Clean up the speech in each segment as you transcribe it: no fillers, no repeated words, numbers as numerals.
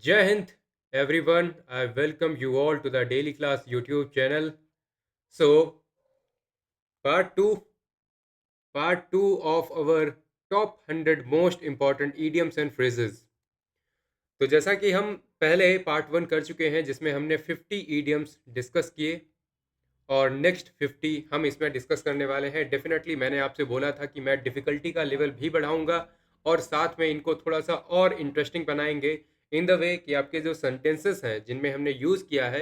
Jai Hind, everyone. I welcome you all to the Daily Class YouTube channel. So, part two, part two of our top 100 most important idioms and phrases. तो जैसा कि हम पहले part one कर चुके हैं जिसमें हमने 50 idioms डिस्कस किए और नेक्स्ट 50 हम इसमें डिस्कस करने वाले हैं। डेफिनेटली मैंने आपसे बोला था कि मैं डिफ़िकल्टी का लेवल भी बढ़ाऊँगा और साथ में इनको थोड़ा-सा और इंटरेस्टिंग बनाएँगे इन द वे कि आपके जो सेंटेंसेस हैं, जिनमें हमने यूज़ किया है,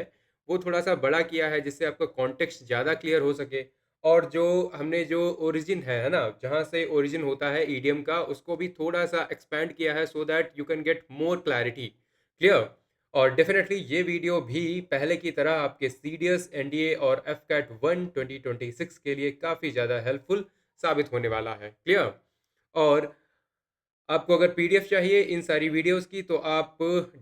वो थोड़ा-सा बड़ा किया है जिससे आपका कॉन्टेक्स्ट ज़्यादा क्लियर हो सके और जो हमने जो ओरिजिन है ना? जहाँ से ओरिजिन होता है इडियम का, उसको भी थोड़ा-सा एक्सपैंड किया है so that you can get more clarity. Clear? और डेफिनेटली ये वीडियो भी पहले की तरह आपके सीडीएस, एनडीए और एफकैट 1 2026 के लिए काफ़ी ज़्यादा हेल्पफुल साबित होने वाला है। क्लियर? और आपको अगर पीडीएफ चाहिए इन सारी वीडियोस की तो आप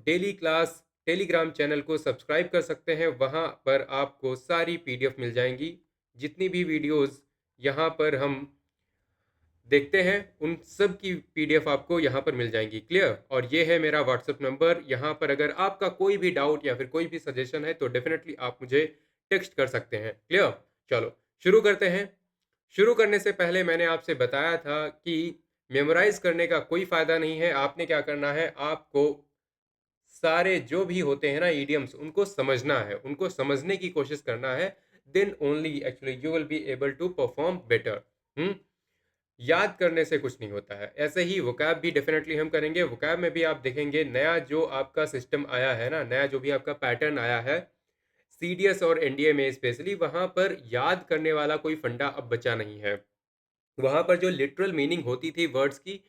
डेली क्लास टेलीग्राम चैनल को सब्सक्राइब कर सकते हैं। वहाँ पर आपको सारी पीडीएफ मिल जाएँगी। जितनी भी वीडियोस यहाँ पर हम देखते हैं उन सब की पीडीएफ आपको यहाँ पर मिल जाएँगी। क्लियर? और ये है मेरा व्हाट्सएप नंबर। यहाँ पर अगर आपका कोई भी डाउट या फिर कोई भी सजेशन है तो डेफिनिटली आप मुझे टेक्स्ट कर सकते हैं। क्लियर? चलो शुरू करते हैं। शुरू करने से पहले मैंने आपसे बताया था कि मेमोराइज़ करने का कोई फ़ायदा नहीं है। आपने क्या करना है, आपको सारे जो भी होते हैं ना इडियम्स उनको समझना है, उनको समझने की कोशिश करना है। Then only actually you will be able to perform better. हुँ? याद करने से कुछ नहीं होता है। ऐसे ही वोकैब भी डेफ़िनेटली हम करेंगे। वोकैब में भी आप देखेंगे नया जो आपका सिस्टम आया है ना, नया जो भी आपका पैटर्न आया है, सीडीएस और एनडीए में स्पेशली वहाँ पर याद करने वाला कोई फंडा अब बचा नहीं है। वहाँ पर जो लिटरल मीनिंग होती थी वर्ड्स की,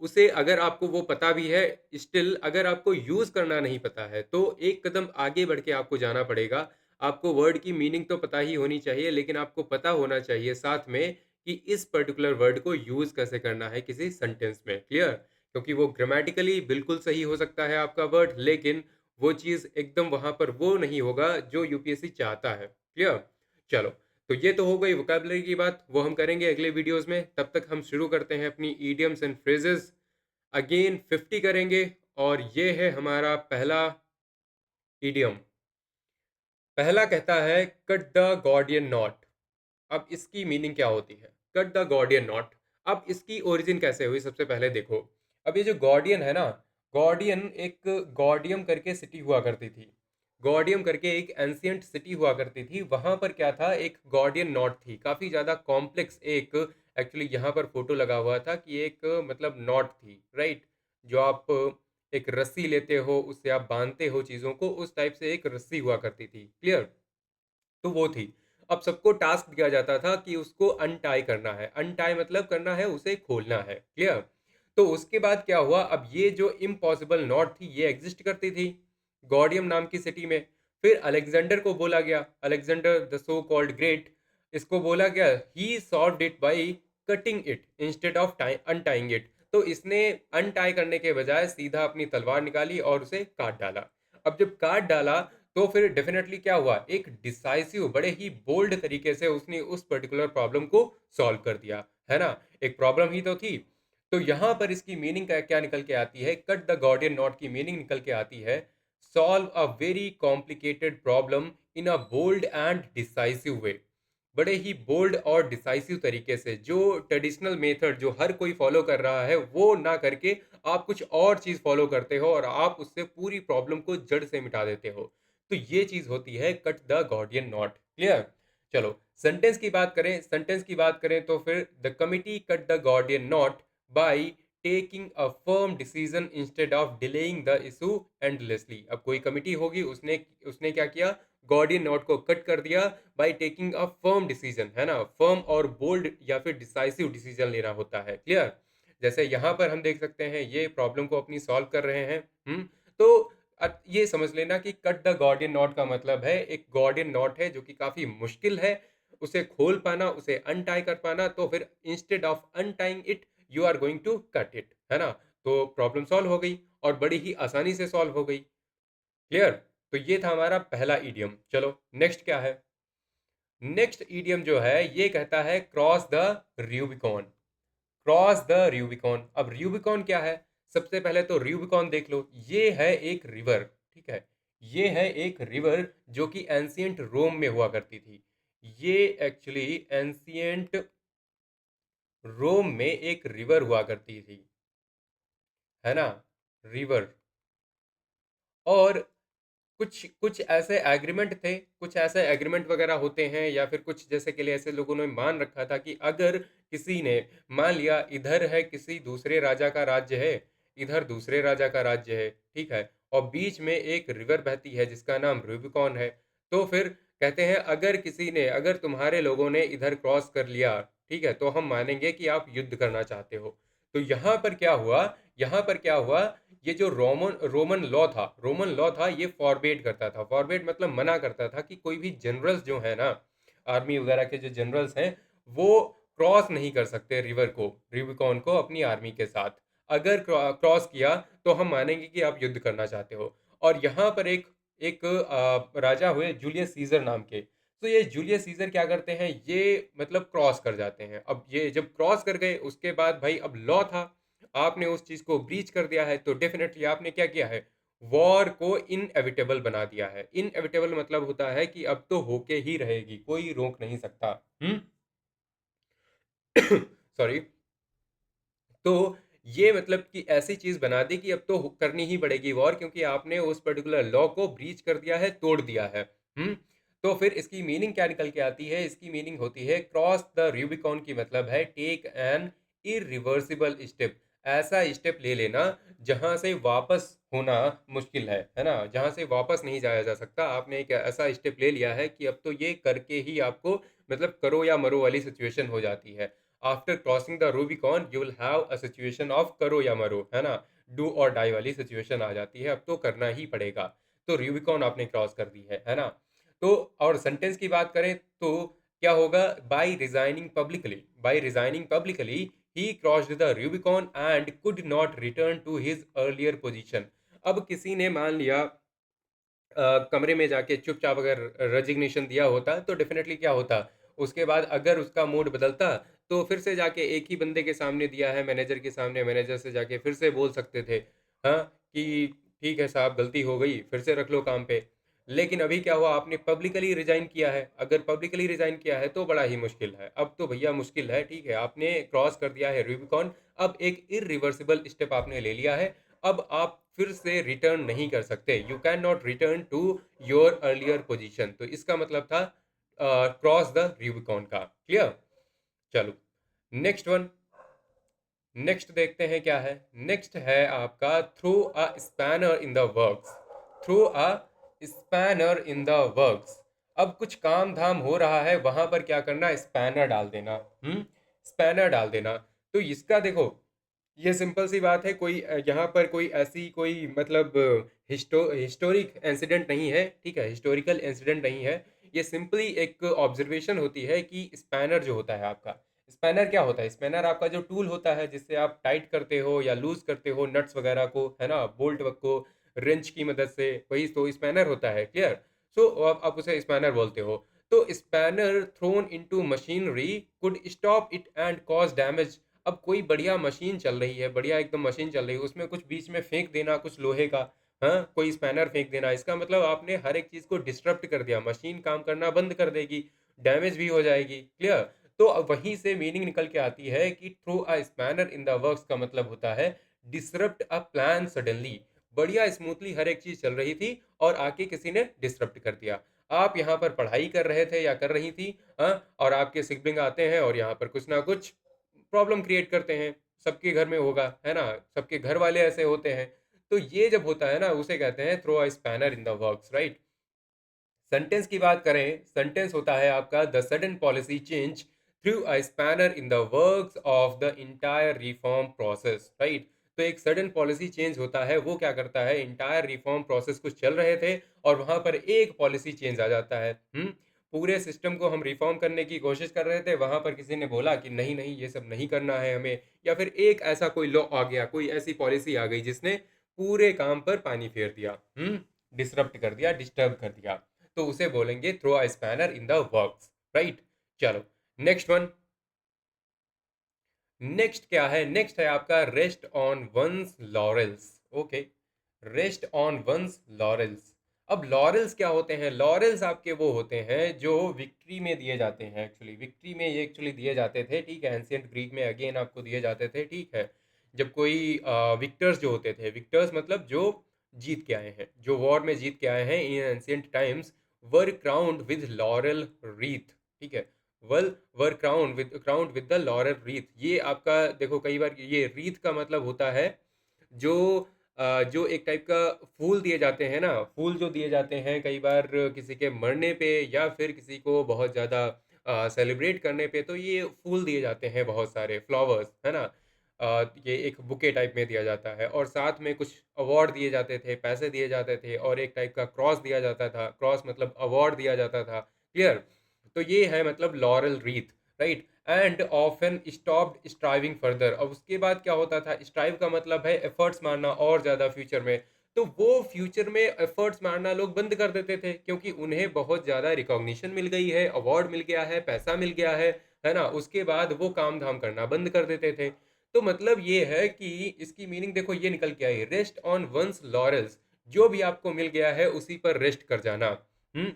उसे अगर आपको वो पता भी है, स्टिल अगर आपको यूज़ करना नहीं पता है, तो एक कदम आगे बढ़ के आपको जाना पड़ेगा। आपको वर्ड की मीनिंग तो पता ही होनी चाहिए, लेकिन आपको पता होना चाहिए साथ में कि इस पर्टिकुलर वर्ड को यूज़ कैसे करना है किसी सेंटेंस में, क्लियर? क्योंकि वो ग्रामेटिकली बिल्कुल सही हो सकता है आपका वर्ड, लेकिन वो चीज़ एकदम वहाँ पर वो नहीं होगा जो यूपीएससी चाहता है, क्लियर? चलो, तो ये तो हो गई वोकैब्युलरी की बात, वो हम करेंगे अगले वीडियोस में। तब तक हम शुरू करते हैं अपनी इडियम्स एंड फ्रेजेस। अगेन 50 करेंगे और ये है हमारा पहला इडियम। पहला कहता है कट द गॉर्डियन नॉट। अब इसकी मीनिंग क्या होती है? Cut the Gordian not. अब इसकी ओरिजिन कैसे हुई सबसे पहले देखो। अब ये जो गॉर्डियन है ना, गॉर्डियन एक गॉर्डियम करके सिटी हुआ करती थी। गॉर्डियम करके एक एंशियंट सिटी हुआ करती थी। वहां पर क्या था, एक गॉर्डियन नॉट थी, काफी ज्यादा कॉम्प्लेक्स एक एक्चुअली यहाँ पर फोटो लगा हुआ था कि एक मतलब नॉट थी, राइट? जो आप एक रस्सी लेते हो, उससे आप बांधते हो चीजों को, उस टाइप से एक रस्सी हुआ करती थी। क्लियर? तो वो थी। अब सबको टास्क दिया जाता था कि उसको अनटाई करना है। अनटाई मतलब करना है, उसे खोलना है। क्लियर? तो उसके बाद क्या हुआ, अब ये जो इम्पॉसिबल नॉट थी, ये एग्ज़िस्ट करती थी, गॉर्डियम नाम की सिटी में। फिर अलेक्जेंडर को बोला गया, Alexander the so called great, इसको बोला गया he solved it by cutting it instead of tie untying it. तो इसने अनटाई करने के बजाय सीधा अपनी तलवार निकाली और उसे काट डाला। अब जब काट डाला तो फिर डेफिनेटली क्या हुआ, एक डिसाइसिव बड़े ही बोल्ड तरीके से उसने उस पर्टिकुलर प्रॉब्लम को सॉल्व कर दिया, है ना? एक प्रॉब्लम ही तो थी। तो यहाँ पर इसकी मीनिंग क्या निकल के आती है, कट द गॉर्डियन नॉट की मीनिंग निकल के आती है solve a very complicated problem in a bold and decisive way. बड़े ही बोल्ड और डिसाइसिव तरीके से, जो ट्रेडिशनल मेथड जो हर कोई फॉलो कर रहा है वो ना करके आप कुछ और चीज फॉलो करते हो और आप उससे पूरी प्रॉब्लम को जड़ से मिटा देते हो। तो ये चीज होती है cut the Gordian not. Clear? चलो सेंटेंस की बात करें तो फिर the committee cut the Gordian not by taking a firm decision instead of delaying the issue endlessly. अब कोई कमिटी होगी, उसने उसने क्या किया, गॉर्डियन नॉट को कट कर दिया by taking a firm decision, है ना? फर्म और बोल्ड या फिर डिसाइसिव डिसीजन लेना होता है। क्लियर? जैसे यहाँ पर हम देख सकते हैं ये प्रॉब्लम को अपनी सॉल्व कर रहे हैं। तो ये समझ लेना कि कट द गॉर्डियन नॉट का मतलब है एक गॉर्डियन नॉट है जो कि काफी मुश्किल है उसे खोल पाना, उसे अनटाई कर पाना। तो फिर instead of untying it you are going to cut it, है ना? तो प्रॉब्लम सॉल्व हो गई और बड़ी ही आसानी से सॉल्व हो गई। क्लियर? तो ये था हमारा पहला इडियम। चलो नेक्स्ट क्या है? नेक्स्ट इडियम जो है ये कहता है cross the Rubicon. Cross the Rubicon. अब रूबिकॉन क्या है? सबसे पहले तो रूबिकॉन देख लो, ये है एक रिवर, ठीक है, ये है एक रिवर जो कि एंशियंट रोम में हुआ करती थी। ये एक्चुअली एंशियंट रोम में एक रिवर हुआ करती थी, है ना, रिवर। और कुछ कुछ ऐसे एग्रीमेंट थे, कुछ ऐसे एग्रीमेंट वगैरह होते हैं, या फिर कुछ जैसे के लिए ऐसे लोगों ने मान रखा था कि अगर किसी ने मान लिया इधर है किसी दूसरे राजा का राज्य है, इधर दूसरे राजा का राज्य है, ठीक है, और बीच में एक रिवर बहती है जिसका नाम रूबिकॉन है, तो फिर कहते हैं अगर किसी ने, अगर तुम्हारे लोगों ने इधर क्रॉस कर लिया, ठीक है, तो हम मानेंगे कि आप युद्ध करना चाहते हो। तो यहाँ पर क्या हुआ, यहाँ पर क्या हुआ, ये जो रोमन लॉ था, ये फॉरबेड करता था। फॉरबेड मतलब मना करता था कि कोई भी जनरल्स जो है ना, आर्मी वगैरह के जो जनरल्स हैं, वो क्रॉस नहीं कर सकते रिवर को, रिबिकॉन को अपनी आर्मी के साथ। अगर क्रॉस किया तो हम मानेंगे कि आप युद्ध करना चाहते हो। और यहाँ पर एक एक राजा हुए जूलियस सीजर नाम के। तो ये जूलियस सीजर क्या करते हैं, ये मतलब क्रॉस कर जाते हैं। अब ये जब क्रॉस कर गए उसके बाद भाई अब लॉ था, आपने उस चीज को ब्रीच कर दिया है, तो डेफिनेटली आपने क्या किया है, वॉर को इनएविटेबल बना दिया है। इनएविटेबल मतलब होता है कि अब तो होके ही रहेगी, कोई रोक नहीं सकता। हम्म। सॉरी। तो ये मतलब कि ऐसी चीज बना दी कि अब तो करनी ही पड़ेगी वॉर, क्योंकि आपने उस पर्टिकुलर लॉ को ब्रीच कर दिया है, तोड़ दिया है। हम्म। तो फिर इसकी मीनिंग क्या निकल के आती है, इसकी मीनिंग होती है क्रॉस द रूबिकॉन, की मतलब है टेक एन इरिवर्सिबल स्टेप। ऐसा स्टेप ले लेना जहां से वापस होना मुश्किल है ना, जहां से वापस नहीं जाया जा सकता। आपने एक ऐसा स्टेप ले लिया है कि अब तो ये करके ही आपको मतलब करो या मरो वाली सिचुएशन हो जाती है। After crossing the Rubicon you will have a situation of करो या मरो, है ना, डू और डाई वाली सिचुएशन आ जाती है, अब तो करना ही पड़ेगा। तो रूबिकॉन आपने क्रॉस कर दी है ना। तो और सेंटेंस की बात करें तो क्या होगा, by resigning publicly, by resigning publicly he crossed the Rubicon and could not return to his earlier position. अब किसी ने मान लिया कमरे में जाके चुपचाप अगर रेजिग्नेशन दिया होता तो डेफिनेटली क्या होता, उसके बाद अगर उसका मूड बदलता तो फिर से जाके एक ही बंदे के सामने दिया है, मैनेजर के सामने, मैनेजर से जाके फिर से बोल सकते थे, हाँ, कि ठीक है साहब गलती हो गई, फिर से रख लो काम पे। लेकिन अभी क्या हुआ, आपने पब्लिकली रिजाइन किया है, अगर पब्लिकली रिजाइन किया है तो बड़ा ही मुश्किल है, अब तो भैया मुश्किल है, ठीक है, आपने क्रॉस कर दिया है रूबिकॉन। अब एक इरिवर्सिबल स्टेप आपने ले लिया है, अब आप फिर से रिटर्न नहीं कर सकते, you can not return to your earlier position. तो इसका मतलब था क्रॉस द रूबिकॉन का। क्लियर। चलो नेक्स्ट वन, नेक्स्ट देखते हैं क्या है। नेक्स्ट है आपका throw a spanner in the works, throw a spanner in the works. अब कुछ काम धाम हो रहा है वहां पर क्या करना, स्पैनर डाल देना। स्पैनर डाल देना। तो इसका देखो, ये सिंपल सी बात है, कोई यहाँ पर कोई ऐसी कोई मतलब हिस्टोरिक इंसिडेंट नहीं है, ठीक है, हिस्टोरिकल इंसिडेंट नहीं है। ये सिंपली एक ऑब्जर्वेशन होती है कि स्पैनर जो होता है आपका, स्पैनर क्या होता है, स्पैनर आपका जो टूल होता है जिससे आप टाइट करते हो या लूज करते हो नट्स वगैरह को, है ना, बोल्ट को रेंच की मदद से, वही तो स्पैनर होता है। क्लियर। सो आप उसे स्पैनर बोलते हो। तो spanner throne into machinery could stop it and cause damage. अब कोई बढ़िया मशीन चल रही है, बढ़िया एकदम मशीन चल रही है, उसमें कुछ बीच में फेंक देना कुछ लोहे का, हाँ, कोई स्पैनर फेंक देना, इसका मतलब आपने हर एक चीज को डिस्टर्ब कर दिया, मशीन काम करना बंद कर देगी, डैमेज भी हो जाएगी। क्लियर। तो अब वहीं से मीनिंग निकल के आती है कि throw a spanner in the works का मतलब होता है डिसरप्ट अ प्लान सडनली। बढ़िया स्मूथली हर एक चीज चल रही थी और आके किसी ने डिसरप्ट कर दिया। आप यहाँ पर पढ़ाई कर रहे थे या कर रही थी, हाँ, और आपके सिबलिंग आते हैं और यहाँ पर कुछ ना कुछ प्रॉब्लम क्रिएट करते हैं। सबके घर में होगा, है ना, सबके घर वाले ऐसे होते हैं। तो ये जब होता है ना, उसे कहते हैं throw a spanner in the works, right. Sentence की बात करें, सेंटेंस होता है आपका the sudden policy change through a spanner in the works of the entire reform process, right. तो एक सडन पॉलिसी चेंज होता है, वो क्या करता है, इंटायर रिफॉर्म प्रोसेस कुछ चल रहे थे और वहां पर एक पॉलिसी चेंज आ जाता है। पूरे सिस्टम को हम रिफॉर्म करने की कोशिश कर रहे थे, वहां पर किसी ने बोला कि नहीं नहीं ये सब नहीं करना है हमें, या फिर एक ऐसा कोई लॉ आ गया, कोई ऐसी पॉलिसी आ गई जिसने पूरे काम पर पानी फेर दिया, डिसरप्ट कर दिया, डिस्टर्ब कर दिया। तो उसे बोलेंगे throw a spanner in the works, right. चलो नेक्स्ट वन, नेक्स्ट क्या है? नेक्स्ट है आपका rest on one's laurels. Okay, rest on one's laurels. अब लॉरेल्स क्या होते हैं? लॉरेल्स आपके वो होते हैं जो विक्ट्री में दिए जाते हैं। एक्चुअली विक्ट्री में ये एक्चुअली दिए जाते थे, ठीक है। एंशियंट ग्रीक में अगेन आपको दिए जाते थे, ठीक है। जब कोई विक्टर्स जो होते थे, विक्टर्स मतलब जो जीत के आए हैं, जो वॉर में जीत के आए हैं in ancient times, were crowned with laurel wreath, ठीक है। Well were crowned with the laurel wreath. ये आपका देखो, कई बार ये रीथ का मतलब होता है जो जो एक टाइप का फूल दिए जाते हैं ना, फूल जो दिए जाते हैं कई बार किसी के मरने पे या फिर किसी को बहुत ज़्यादा सेलिब्रेट करने पे, तो ये फूल दिए जाते हैं, बहुत सारे फ्लावर्स, है ना। ये एक बुके टाइप में दिया जाता है और साथ में कुछ अवार्ड दिए जाते थे, पैसे दिए जाते थे और एक टाइप का क्रॉस दिया जाता था। क्रॉस मतलब अवार्ड दिया जाता था, क्लियर। तो ये है मतलब lauryl wreath, right. And often stopped striving further. अब उसके बाद क्या होता था? स्ट्राइव का मतलब है एफर्ट्स मारना और ज़्यादा फ्यूचर में। तो वो फ्यूचर में एफर्ट्स मारना लोग बंद कर देते थे, क्योंकि उन्हें बहुत ज़्यादा रिकॉग्निशन मिल गई है, अवार्ड मिल गया है, पैसा मिल गया है ना। उसके बाद वो काम धाम करना बंद कर देते थे। तो मतलब ये है कि इसकी मीनिंग देखो ये निकल के आई, रेस्ट ऑन वंस लॉरेल्स। जो भी आपको मिल गया है उसी पर रेस्ट कर जाना। हम्म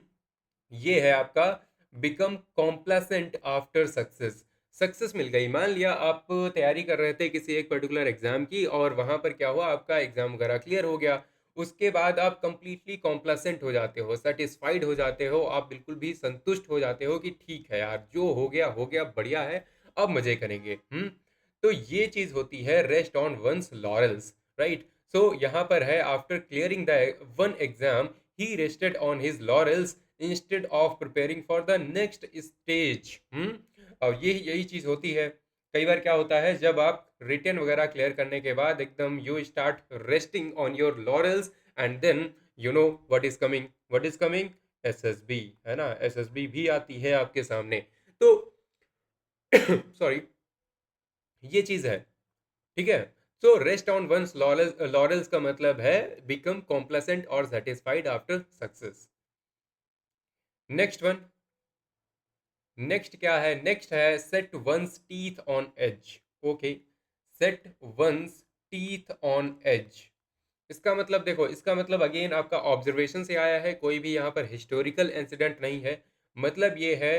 ये है आपका become complacent after success. Success मिल गई, मान लिया आप तैयारी कर रहे थे किसी एक पर्टिकुलर एग्जाम की और वहां पर क्या हुआ, आपका एग्जाम वगैरह क्लियर हो गया। उसके बाद आप कंप्लीटली कॉम्प्लेसेंट हो जाते हो, सेटिस्फाइड हो जाते हो, आप बिल्कुल भी संतुष्ट हो जाते हो कि ठीक है यार, जो हो गया बढ़िया है, अब मजे करेंगे। तो ये चीज होती है rest on one's laurels, right. So यहाँ पर है after clearing the one exam he rested on his laurels instead of preparing for the next stage. और ये यही चीज होती है। कई बार क्या होता है, जब आप रिटर्न वगैरह क्लियर करने के बाद एकदम you start resting on your laurels, and then you know what is coming, what is coming, SSB, है ना। एसएसबी भी आती है आपके सामने। तो सॉरी, ये चीज है, ठीक है। So rest on one's laurels, laurels का मतलब है बिकम कॉम्प्लेसेंट और satisfied after success. Next one, next क्या है? नेक्स्ट है set one's teeth on edge. Okay, set one's teeth on edge. इसका मतलब देखो, इसका मतलब अगेन आपका ऑब्जर्वेशन से आया है, कोई भी यहाँ पर हिस्टोरिकल इंसिडेंट नहीं है। मतलब ये है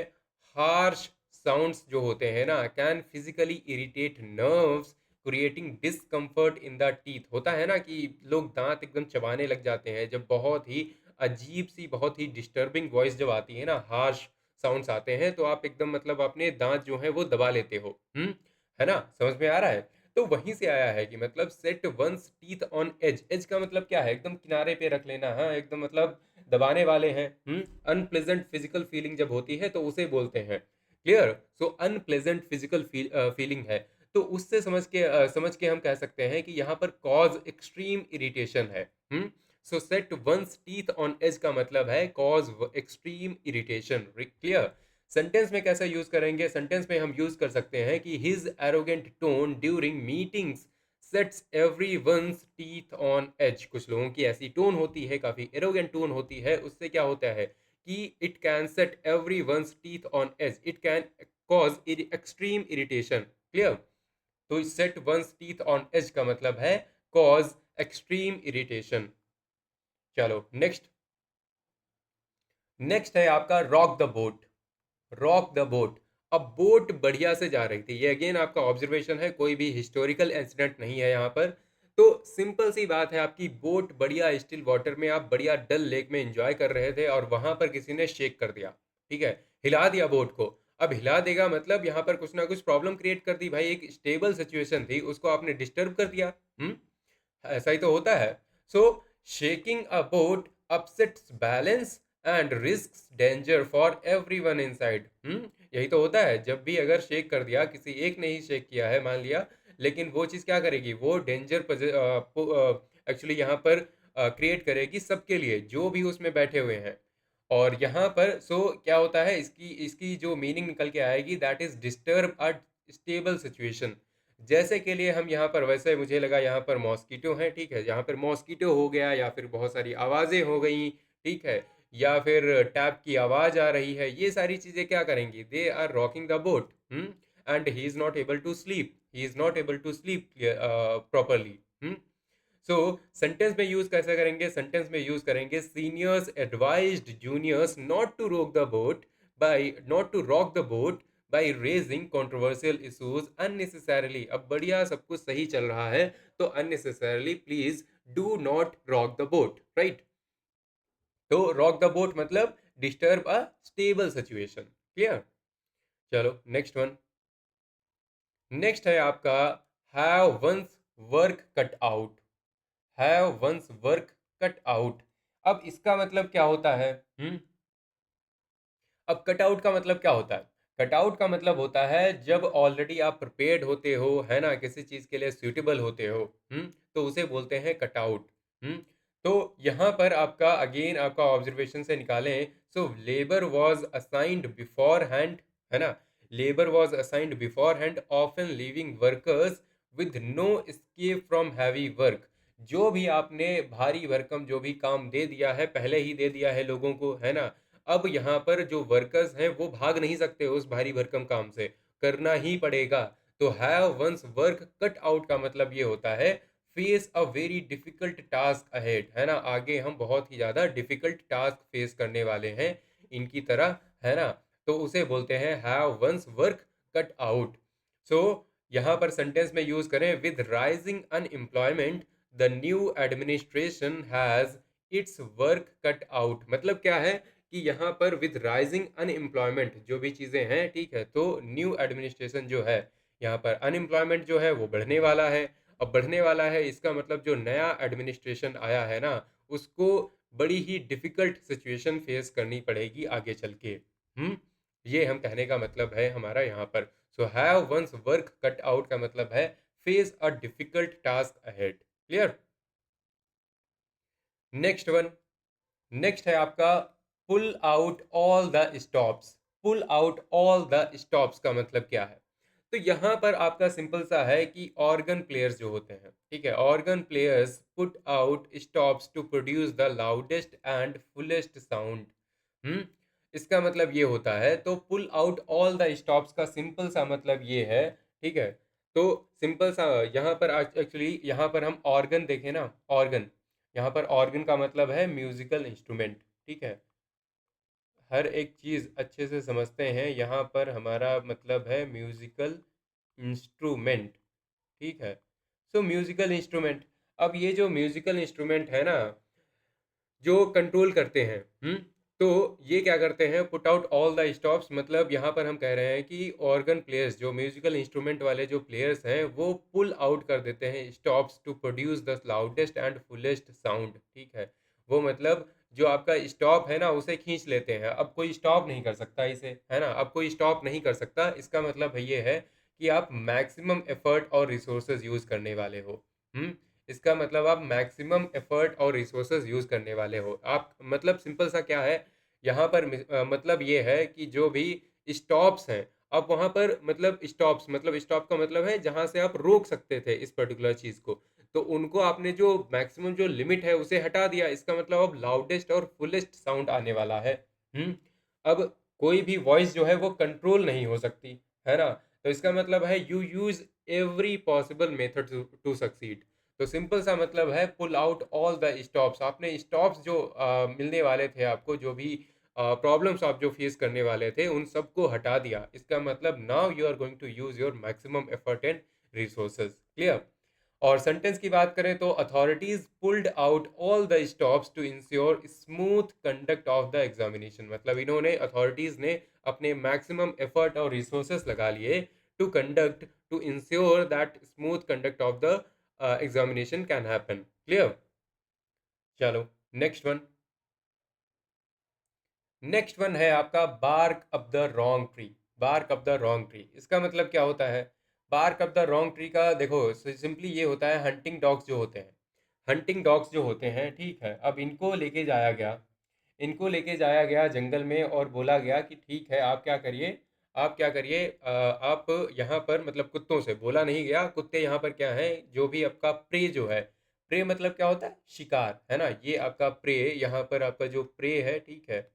हार्श साउंड्स जो होते हैं ना can physically irritate nerves creating discomfort in the teeth. होता है ना कि लोग दांत एकदम चबाने लग जाते हैं जब बहुत ही अजीब सी, बहुत ही डिस्टर्बिंग वॉइस जब आती है ना, हार्श साउंड्स आते हैं, तो आप एकदम मतलब अपने दांत जो है वो दबा लेते हो। है ना, समझ में आ रहा है। तो वहीं से आया है कि मतलब set one's teeth on edge. Edge का मतलब क्या है? एकदम किनारे पे रख लेना, हाँ एकदम मतलब दबाने वाले हैं। अनप्लेजेंट फिजिकल फीलिंग जब होती है तो उसे बोलते हैं, क्लियर। सो अनप्लेजेंट फिजिकल फीलिंग है, तो उससे समझ के हम कह सकते हैं कि यहाँ पर कॉज एक्सट्रीम इरिटेशन है। So set one's teeth on edge का मतलब है cause extreme irritation, clear. Sentence में कैसे यूज करेंगे? सेंटेंस में हम यूज कर सकते हैं कि his arrogant tone during meetings sets everyone's teeth on edge. कुछ लोगों की ऐसी टोन होती है, काफी एरोगेंट टोन होती है, उससे क्या होता है कि it can set everyone's teeth on edge, it can cause extreme irritation, clear. तो set one's teeth on edge का मतलब है कॉज एक्सट्रीम इरिटेशन। चलो नेक्स्ट, नेक्स्ट है आपका rock the boat. Rock the boat. अब बोट बढ़िया से जा रही थी, ये अगेन आपका ऑब्जर्वेशन है, कोई भी हिस्टोरिकल इंसिडेंट नहीं है यहाँ पर। तो सिंपल सी बात है, आपकी बोट बढ़िया स्टिल वाटर में, आप बढ़िया डल लेक में एंजॉय कर रहे थे और वहां पर किसी ने शेक कर दिया, ठीक है, हिला दिया बोट को। अब हिला देगा मतलब यहाँ पर कुछ ना कुछ प्रॉब्लम क्रिएट कर दी भाई, एक स्टेबल सिचुएशन थी उसको आपने डिस्टर्ब कर दिया। हम्म ऐसा ही तो होता है। So shaking a boat upsets balance and risks danger for everyone inside. यही तो होता है, जब भी अगर शेक कर दिया, किसी एक ने ही शेक किया है मान लिया, लेकिन वो चीज़ क्या करेगी, वो डेंजर एक्चुअली यहाँ पर क्रिएट करेगी सबके लिए जो भी उसमें बैठे हुए हैं। और यहाँ पर क्या होता है, इसकी इसकी जो मीनिंग निकल के आएगी, that is disturb a stable situation. जैसे के लिए हम यहाँ पर, वैसे मुझे लगा यहाँ पर मॉस्किटो है, ठीक है, यहाँ पर मॉस्किटो हो गया या फिर बहुत सारी आवाज़ें हो गई, ठीक है, या फिर टैप की आवाज़ आ रही है, ये सारी चीज़ें क्या करेंगी, they are rocking the boat. And he is not able to sleep. He is not able to sleep properly. So sentence में यूज कैसे करेंगे? सेंटेंस में यूज करेंगे seniors advised juniors not to rock the boat by raising controversial issues unnecessarily. अब बढ़िया, सब कुछ सही चल रहा है, तो unnecessarily please do not rock the boat, right? तो रॉक द बोट मतलब disturb a stable situation. Clear? चलो नेक्स्ट वन। नेक्स्ट है आपका have one's work cut out. Have one's work cut out. अब इसका मतलब क्या होता है? अब कट आउट का मतलब क्या होता है? कट आउट का मतलब होता है जब ऑलरेडी आप प्रिपेयर्ड होते हो, है ना, किसी चीज के लिए सूटेबल होते हो, तो उसे बोलते हैं कट आउट। तो यहाँ पर आपका अगेन आपका ऑब्जर्वेशन से निकालें। So labour was assigned beforehand, है ना, labour was assigned beforehand often leaving workers with no escape from heavy work. जो भी आपने भारी भरकम जो भी काम दे दिया है, पहले ही दे दिया है लोगों को, है ना, अब यहाँ पर जो वर्कर्स हैं वो भाग नहीं सकते उस भारी भरकम काम से, करना ही पड़ेगा। तो have one's work cut out का मतलब ये होता है face a very difficult task ahead, है ना, आगे हम बहुत ही ज्यादा डिफिकल्ट टास्क फेस करने वाले हैं इनकी तरह, है ना। तो उसे बोलते हैं have one's work cut out. So यहाँ पर सेंटेंस में यूज करें with rising unemployment the new administration has its work cut out. मतलब क्या है कि यहाँ पर विद राइजिंग अनएम्प्लॉयमेंट जो भी चीज़ें हैं, ठीक है, तो न्यू एडमिनिस्ट्रेशन जो है, यहाँ पर अनएम्प्लॉयमेंट जो है वो बढ़ने वाला है। अब बढ़ने वाला है इसका मतलब जो नया एडमिनिस्ट्रेशन आया है ना, उसको बड़ी ही डिफिकल्ट सिचुएशन फेस करनी पड़ेगी आगे चल के। ये हम कहने का मतलब है हमारा यहाँ पर। So have one's work cut out का मतलब है face a difficult task ahead. Clear? Next one. Next है आपका pull out all the stops. Pull out all the stops का मतलब क्या है? तो यहाँ पर आपका सिंपल सा है कि ऑर्गन प्लेयर्स जो होते हैं, ठीक है, organ players put out stops to produce the loudest and fullest sound. हम्म इसका मतलब ये होता है, तो pull out all the stops का सिंपल सा मतलब ये है, ठीक है। तो सिंपल सा यहाँ पर एक्चुअली यहाँ पर हम ऑर्गन देखें ना, ऑर्गन, यहाँ पर ऑर्गन का मतलब है म्यूजिकल इंस्ट्रूमेंट, ठीक है। हर एक चीज़ अच्छे से समझते हैं, यहाँ पर हमारा मतलब है म्यूजिकल इंस्ट्रूमेंट, ठीक है। सो म्यूजिकल इंस्ट्रूमेंट, अब ये जो म्यूजिकल इंस्ट्रूमेंट है ना, जो कंट्रोल करते हैं, तो ये क्या करते हैं, put out all the stops, मतलब यहाँ पर हम कह रहे हैं कि ऑर्गन प्लेयर्स जो म्यूजिकल इंस्ट्रूमेंट वाले जो प्लेयर्स हैं वो पुल आउट कर देते हैं stops to produce the loudest and fullest sound, ठीक है। वो मतलब जो आपका स्टॉप है ना उसे खींच लेते हैं, अब कोई स्टॉप नहीं कर सकता इसे, है ना, अब कोई स्टॉप नहीं कर सकता। इसका मतलब ये है कि आप मैक्सिमम एफर्ट और रिसोर्सेज यूज करने वाले हो। हम्म इसका मतलब आप मैक्सिमम एफर्ट और रिसोर्सेज यूज करने वाले हो आप, मतलब सिंपल सा क्या है यहाँ पर मतलब ये है कि जो भी स्टॉप्स हैं, अब वहां पर मतलब स्टॉप्स मतलब स्टॉप का मतलब है जहां से आप रोक सकते थे इस पर्टिकुलर चीज को, तो उनको आपने जो मैक्सिमम जो लिमिट है उसे हटा दिया, इसका मतलब अब लाउडेस्ट और फुलेस्ट साउंड आने वाला है। हम्म अब कोई भी वॉइस जो है वो कंट्रोल नहीं हो सकती, है ना। तो इसका मतलब है you use every possible method to succeed. तो सिंपल सा मतलब है pull out all the stops, आपने स्टॉप्स जो मिलने वाले थे आपको, जो भी प्रॉब्लम्स आप जो फेस करने वाले थे उन सबको हटा दिया, इसका मतलब now you are going to use your maximum effort and resources. Clear? और सेंटेंस की बात करें तो authorities pulled out all the stops to ensure smooth conduct of the examination, मतलब इन्होंने अथॉरिटीज ने अपने मैक्सिमम एफर्ट और रिसोर्सेस लगा लिए to conduct to ensure that smooth conduct of the examination can happen. Clear? चलो नेक्स्ट वन। नेक्स्ट वन है आपका bark up the wrong tree. Bark up the wrong tree, इसका मतलब क्या होता है? Bark up the wrong tree का देखो सिंपली ये होता है, हंटिंग डॉग्स जो होते हैं, हंटिंग डॉग्स जो होते हैं, ठीक है, अब इनको लेके जाया गया, इनको लेके जाया गया जंगल में और बोला गया कि ठीक है आप क्या करिए, आप क्या करिए, आप यहाँ पर, मतलब कुत्तों से बोला नहीं गया, कुत्ते यहाँ पर क्या है, जो भी आपका प्रे जो है, प्रे मतलब क्या होता है, शिकार, है ना, ये आपका प्रे, यहाँ पर आपका जो प्रे है, ठीक है,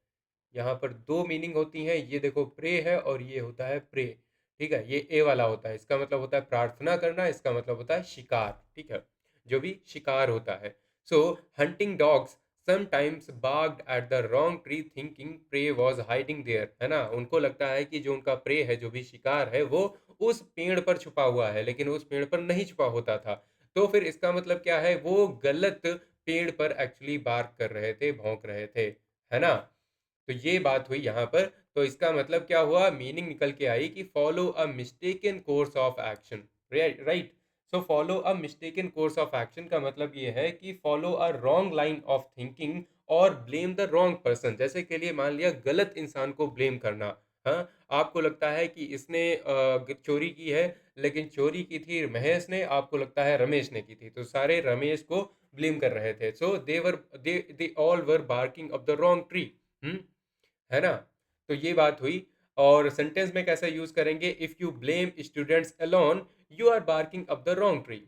यहाँ पर दो मीनिंग होती हैं, ये देखो प्रे है और ये होता है प्रे। ठीक है, ये ए वाला होता है, इसका मतलब होता है प्रार्थना करना, इसका मतलब होता है शिकार, ठीक है, जो भी शिकार होता है। So hunting dogs sometimes barked at the wrong tree thinking prey was hiding there, है ना, उनको लगता है कि जो उनका प्रे है, जो भी शिकार है, वो उस पेड़ पर छुपा हुआ है, लेकिन उस पेड़ पर नहीं छुपा होता था। तो फिर इसका मतलब क्या है, वो गलत पेड़ पर एक्चुअली बार्क कर रहे थे, भौंक रहे थे, है ना। तो ये बात हुई यहाँ पर। तो इसका मतलब क्या हुआ, मीनिंग निकल के आई कि follow a mistaken course of action, right. So follow a mistaken course of action का मतलब ये है कि follow a wrong line of thinking और ब्लेम द रॉन्ग पर्सन। जैसे के लिए मान लिया गलत इंसान को ब्लेम करना। हाँ, आपको लगता है कि इसने चोरी की है, लेकिन चोरी की थी महेश ने, आपको लगता है रमेश ने की थी, तो सारे रमेश को ब्लेम कर रहे थे। So they all were barking of the wrong tree, है ना। तो ये बात हुई। और सेंटेंस में कैसे यूज करेंगे, if you blame students alone you are barking up the wrong tree.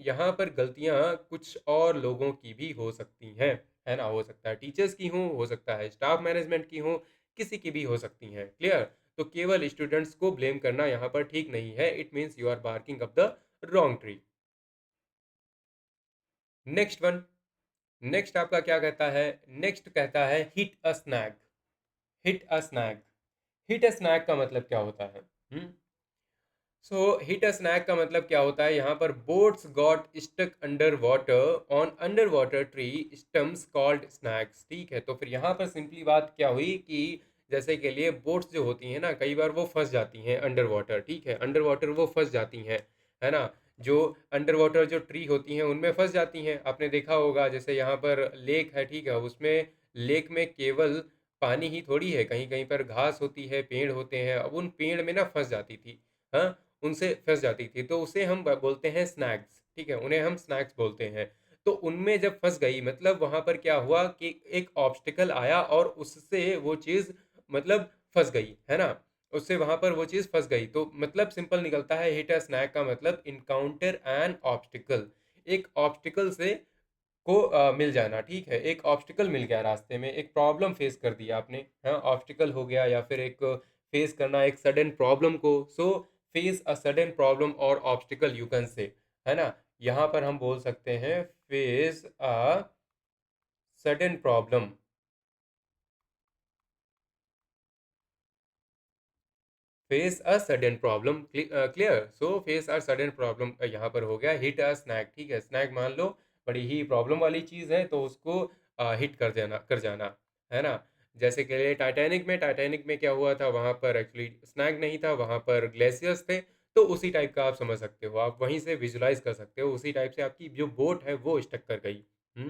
यहाँ पर गलतियां कुछ और लोगों की भी हो सकती हैं, है ना, हो सकता है टीचर्स की हो सकता है स्टाफ मैनेजमेंट की हो, किसी की भी हो सकती हैं, क्लियर। तो केवल स्टूडेंट्स को ब्लेम करना यहाँ पर ठीक नहीं है, it means you are barking up the wrong tree. Next one, next आपका क्या कहता है, नेक्स्ट कहता है hit a snag. Hit a snag, hit a snag का मतलब क्या होता है। सो हिट अ स्नैक का मतलब क्या होता है, यहाँ पर boats got stuck under water on under water tree stumps called snags, ठीक है। तो फिर यहाँ पर सिंपली बात क्या हुई कि जैसे के लिए बोट्स जो होती हैं ना, कई बार वो फंस जाती हैं अंडर वाटर, ठीक है, अंडर वाटर वो फंस जाती हैं, है ना। जो अंडर वाटर जो ट्री होती हैं उनमें फंस जाती हैं, आपने देखा होगा, जैसे यहाँ पर लेक है, ठीक है, उसमें लेक में केवल पानी ही थोड़ी है, कहीं कहीं पर घास होती है, पेड़ होते हैं, अब उन पेड़ में ना फंस जाती थी, हाँ, उनसे फंस जाती थी, तो उसे हम बोलते हैं स्नैक्स, ठीक है, उन्हें हम स्नैक्स बोलते हैं। तो उनमें जब फंस गई, मतलब वहां पर क्या हुआ कि एक ऑब्स्टिकल आया और उससे वो चीज मतलब फंस गई, है ना, उससे वहां पर वो चीज फंस गई। तो मतलब सिंपल निकलता है हिट अ स्नैक का मतलब इनकाउंटर एन ऑब्स्टिकल, एक ऑब्स्टिकल से को मिल जाना, ठीक है, एक ऑब्स्टिकल मिल गया रास्ते में, एक प्रॉब्लम फेस कर दिया आपने, हाँ, ऑब्स्टिकल हो गया, या फिर एक फेस करना एक सडन प्रॉब्लम को। सो फेस अ सडन प्रॉब्लम और ऑब्स्टिकल यू कैन से, है ना। यहाँ पर हम बोल सकते हैं face a sudden problem, face a sudden problem, clear. So face a sudden problem यहाँ पर हो गया हिट अ स्नैक, ठीक है, स्नैक मान लो बड़ी ही प्रॉब्लम वाली चीज़ है, तो उसको हिट कर जाना, है ना। जैसे कि टाइटैनिक में क्या हुआ था, वहाँ पर एक्चुअली स्नैक नहीं था, वहाँ पर ग्लेशियर्स थे। तो उसी टाइप का आप समझ सकते हो, आप वहीं से विजुलाइज कर सकते हो, उसी टाइप से आपकी जो बोट है वो स्टक कर गई। हम्म।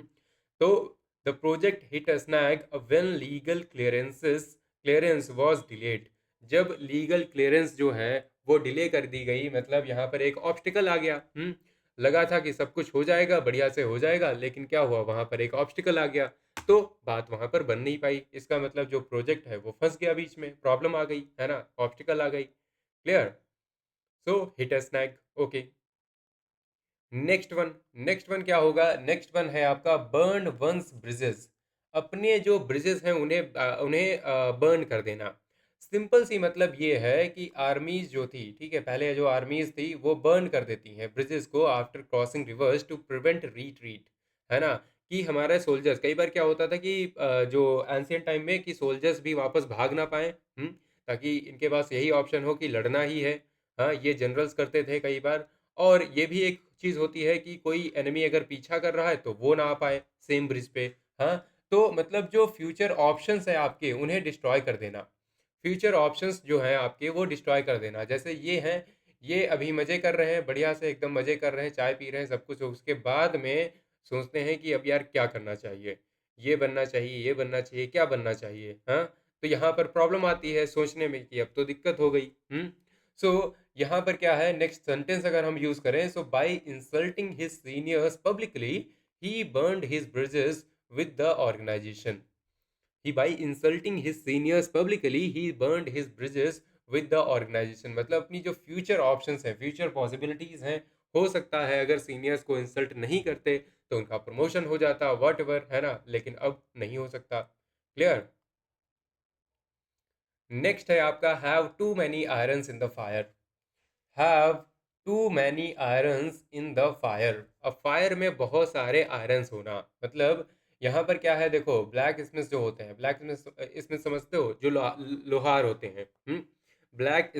तो the project hit a snag when legal clearance was delayed, जब लीगल क्लियरेंस जो है वो डिले कर दी गई, मतलब यहाँ पर एक ऑब्स्टिकल आ गया। लगा था कि सब कुछ हो जाएगा, बढ़िया से हो जाएगा, लेकिन क्या हुआ, वहां पर एक ऑब्स्टिकल आ गया, तो बात वहां पर बन नहीं पाई, इसका मतलब जो प्रोजेक्ट है वो फंस गया, बीच में प्रॉब्लम आ गई, है ना, ऑब्स्टिकल आ गई, clear. So hit a snag, okay. Next one, next one क्या होगा, नेक्स्ट वन है आपका बर्न वंस ब्रिजेस। अपने जो ब्रिजेस हैं उन्हें बर्न कर देना। सिंपल सी मतलब ये है कि आर्मीज जो थी, ठीक है, पहले जो आर्मीज थी वो बर्न कर देती हैं ब्रिजेस को after crossing rivers to prevent retreat, है ना। कि हमारे सोल्जर्स, कई बार क्या होता था कि जो एंशियंट टाइम में कि सोल्जर्स भी वापस भाग ना पाए, ताकि इनके पास यही ऑप्शन हो कि लड़ना ही है। हाँ, ये जनरल्स करते थे कई बार। और ये भी एक चीज होती है कि कोई एनिमी अगर पीछा कर रहा है तो वो ना आ पाए सेम ब्रिज पे। हाँ, तो मतलब जो फ्यूचर ऑप्शंस है आपके उन्हें डिस्ट्रॉय कर देना, फ्यूचर ऑप्शंस जो हैं आपके वो डिस्ट्रॉय कर देना। जैसे ये हैं, ये अभी मजे कर रहे हैं, बढ़िया से एकदम मजे कर रहे हैं, चाय पी रहे हैं, सब कुछ, उसके बाद में सोचते हैं कि अब यार क्या करना चाहिए, ये बनना चाहिए, ये बनना चाहिए, क्या बनना चाहिए, हाँ। तो यहाँ पर प्रॉब्लम आती है सोचने में कि अब तो दिक्कत हो गई। सो यहाँ पर क्या है, नेक्स्ट सेंटेंस अगर हम यूज करें, so by insulting his seniors publicly he burned his bridges with the organisation. He by insulting his seniors publicly he burned his bridges with the organisation, मतलब अपनी जो फ्यूचर ऑप्शंस हैं, future possibilities हैं, हो सकता है अगर सीनियर्स को इंसल्ट नहीं करते तो उनका प्रमोशन हो जाता, वॉट एवर, है ना, लेकिन अब नहीं हो सकता, क्लियर। नेक्स्ट है आपका have too many irons in the fire. Have too many irons in the fire. अब फायर में बहुत सारे आयरन्स होना मतलब यहाँ पर क्या है, देखो ब्लैक स्मिथ जो होते हैं, ब्लैक स्मिथ समझते हो, जो लोहार होते हैं। Black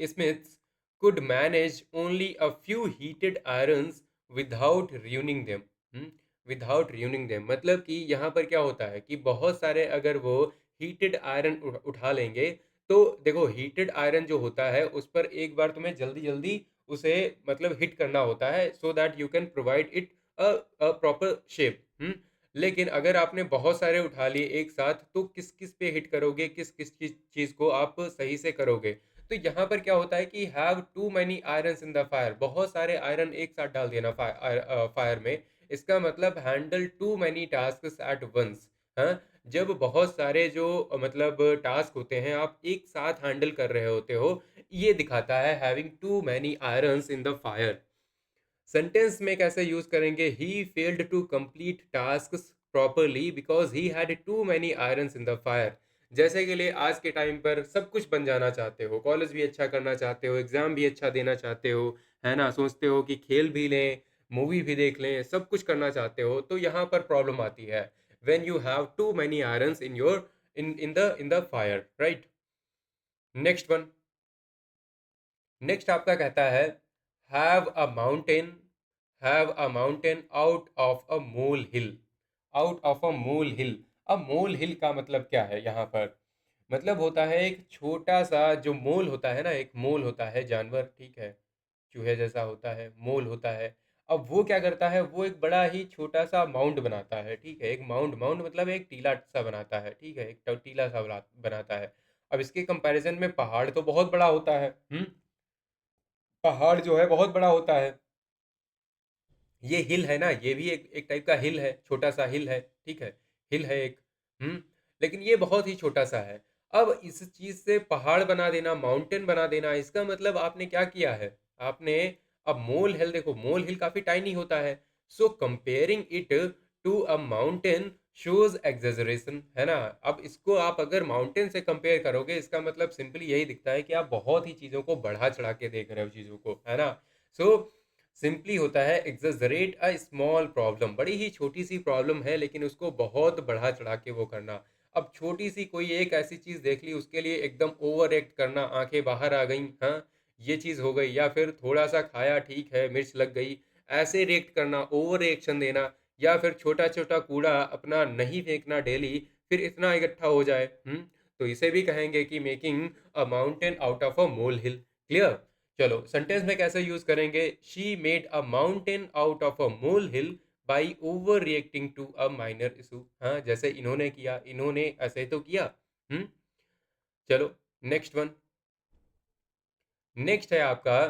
Smiths could manage only a few heated irons without ruining them। Without ruining them मतलब कि यहाँ पर क्या होता है कि बहुत सारे अगर वो हीटेड आयरन उठा लेंगे, तो देखो हीटेड आयरन जो होता है उस पर एक बार तुम्हें जल्दी जल्दी उसे मतलब हिट करना होता है, so that you can provide it a proper shape. लेकिन अगर आपने बहुत सारे उठा लिए एक साथ, तो किस किस पे हिट करोगे, किस किस चीज को आप सही से करोगे। तो यहाँ पर क्या होता है कि have too many iron in the fire, बहुत सारे आयरन एक साथ डाल देना फायर में। इसका मतलब handle too many task at once. हाँ, जब बहुत सारे जो मतलब टास्क होते हैं आप एक साथ हैंडल कर रहे होते हो, ये दिखाता है having too many irons in the fire. Sentence में कैसे यूज करेंगे, he failed to complete tasks properly because he had too many irons in the fire. जैसे कि लिए आज के टाइम पर सब कुछ बन जाना चाहते हो, कॉलेज भी अच्छा करना चाहते हो, एग्जाम भी अच्छा देना चाहते हो, है ना, सोचते हो कि खेल भी लें, मूवी भी देख लें, सब कुछ करना चाहते हो, तो यहाँ पर प्रॉब्लम आती है when you have too many irons in your in the fire, right. Next one, next आपका कहता है have a mountain, have a mountain out of a molehill, out of a molehill. अब मोल हिल का मतलब क्या है यहाँ पर, मतलब होता है एक छोटा सा जो मोल होता है ना, एक मोल होता है जानवर, ठीक है, चूहे जैसा होता है, मोल होता है। अब वो क्या करता है, वो एक बड़ा ही छोटा सा माउंट बनाता है, ठीक है, एक माउंट, माउंट मतलब एक टीला सा बनाता है, ठीक है, एक टीला सा बनाता है। अब इसके कंपैरिजन में पहाड़ तो बहुत बड़ा होता है। पहाड़ जो है बहुत बड़ा होता है। ये हिल है ना, ये भी एक एक टाइप का हिल है, छोटा सा हिल है, ठीक है, हिल है एक। हम्म लेकिन ये बहुत ही छोटा सा है। अब इस चीज से पहाड़ बना देना, माउंटेन बना देना, इसका मतलब आपने क्या किया है, आपने, अब मोल हिल देखो, मोल हिल काफी टाइनी होता है, so comparing it to a mountain shows exaggeration, है ना। अब इसको आप अगर माउंटेन से कंपेयर करोगे, इसका मतलब सिंपली यही दिखता है कि आप बहुत ही चीजों को बढ़ा चढ़ा के देख रहे हो चीजों को, है ना। सो सिंपली होता है एग्जरेट अ स्मॉल प्रॉब्लम, बड़ी ही छोटी सी प्रॉब्लम है लेकिन उसको बहुत बढ़ा चढ़ा के वो करना। अब छोटी सी कोई एक ऐसी चीज देख ली, उसके लिए एकदम ओवर एक्ट करना, आंखें बाहर आ गई, हाँ ये चीज हो गई, या फिर थोड़ा सा खाया, ठीक है, मिर्च लग गई, ऐसे रिएक्ट करना, ओवर रिएक्शन देना, या फिर छोटा छोटा कूड़ा अपना नहीं फेंकना डेली, फिर इतना इकट्ठा हो जाए। तो इसे भी कहेंगे कि making a mountain out of a molehill. Clear. चलो सेंटेंस में कैसे यूज करेंगे, she made a mountain out of a molehill by overreacting to a minor issue. हाँ, जैसे इन्होंने किया, इन्होंने ऐसे तो किया। हम्म चलो नेक्स्ट वन, नेक्स्ट है आपका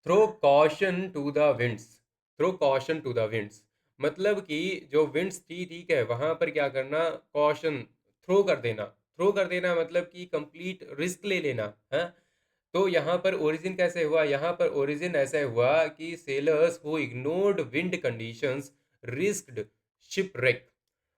throw caution to the winds. Throw caution to the winds मतलब कि जो विंड्स थी, ठीक है, वहां पर क्या करना, कॉशन थ्रो कर देना। थ्रो कर देना मतलब कि कंप्लीट रिस्क ले लेना है। तो यहाँ पर ओरिजिन कैसे हुआ, यहाँ पर ओरिजिन ऐसे हुआ कि sailors who ignored wind conditions risked shipwreck.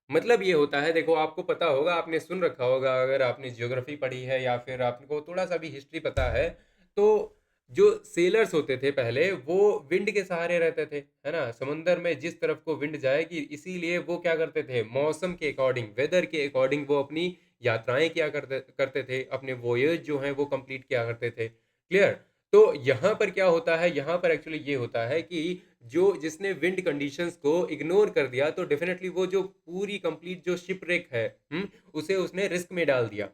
मतलब ये होता है, देखो आपको पता होगा, आपने सुन रखा होगा, अगर आपने जियोग्राफी पढ़ी है या फिर आपको थोड़ा सा भी हिस्ट्री पता है, तो जो सेलर्स होते थे पहले, वो विंड के सहारे रहते थे, है ना, समंदर में जिस तरफ को विंड जाएगी, इसीलिए वो क्या करते थे, मौसम के अकॉर्डिंग, वेदर के अकॉर्डिंग वो अपनी यात्राएं क्या करते करते थे, अपने वोयेज जो हैं वो कंप्लीट किया करते थे। क्लियर। तो यहाँ पर क्या होता है, यहाँ पर एक्चुअली ये होता है कि जो जिसने विंड कंडीशंस को इग्नोर कर दिया, तो डेफिनेटली वो जो पूरी कंप्लीट जो शिपरेक है, उसे उसने रिस्क में डाल दिया।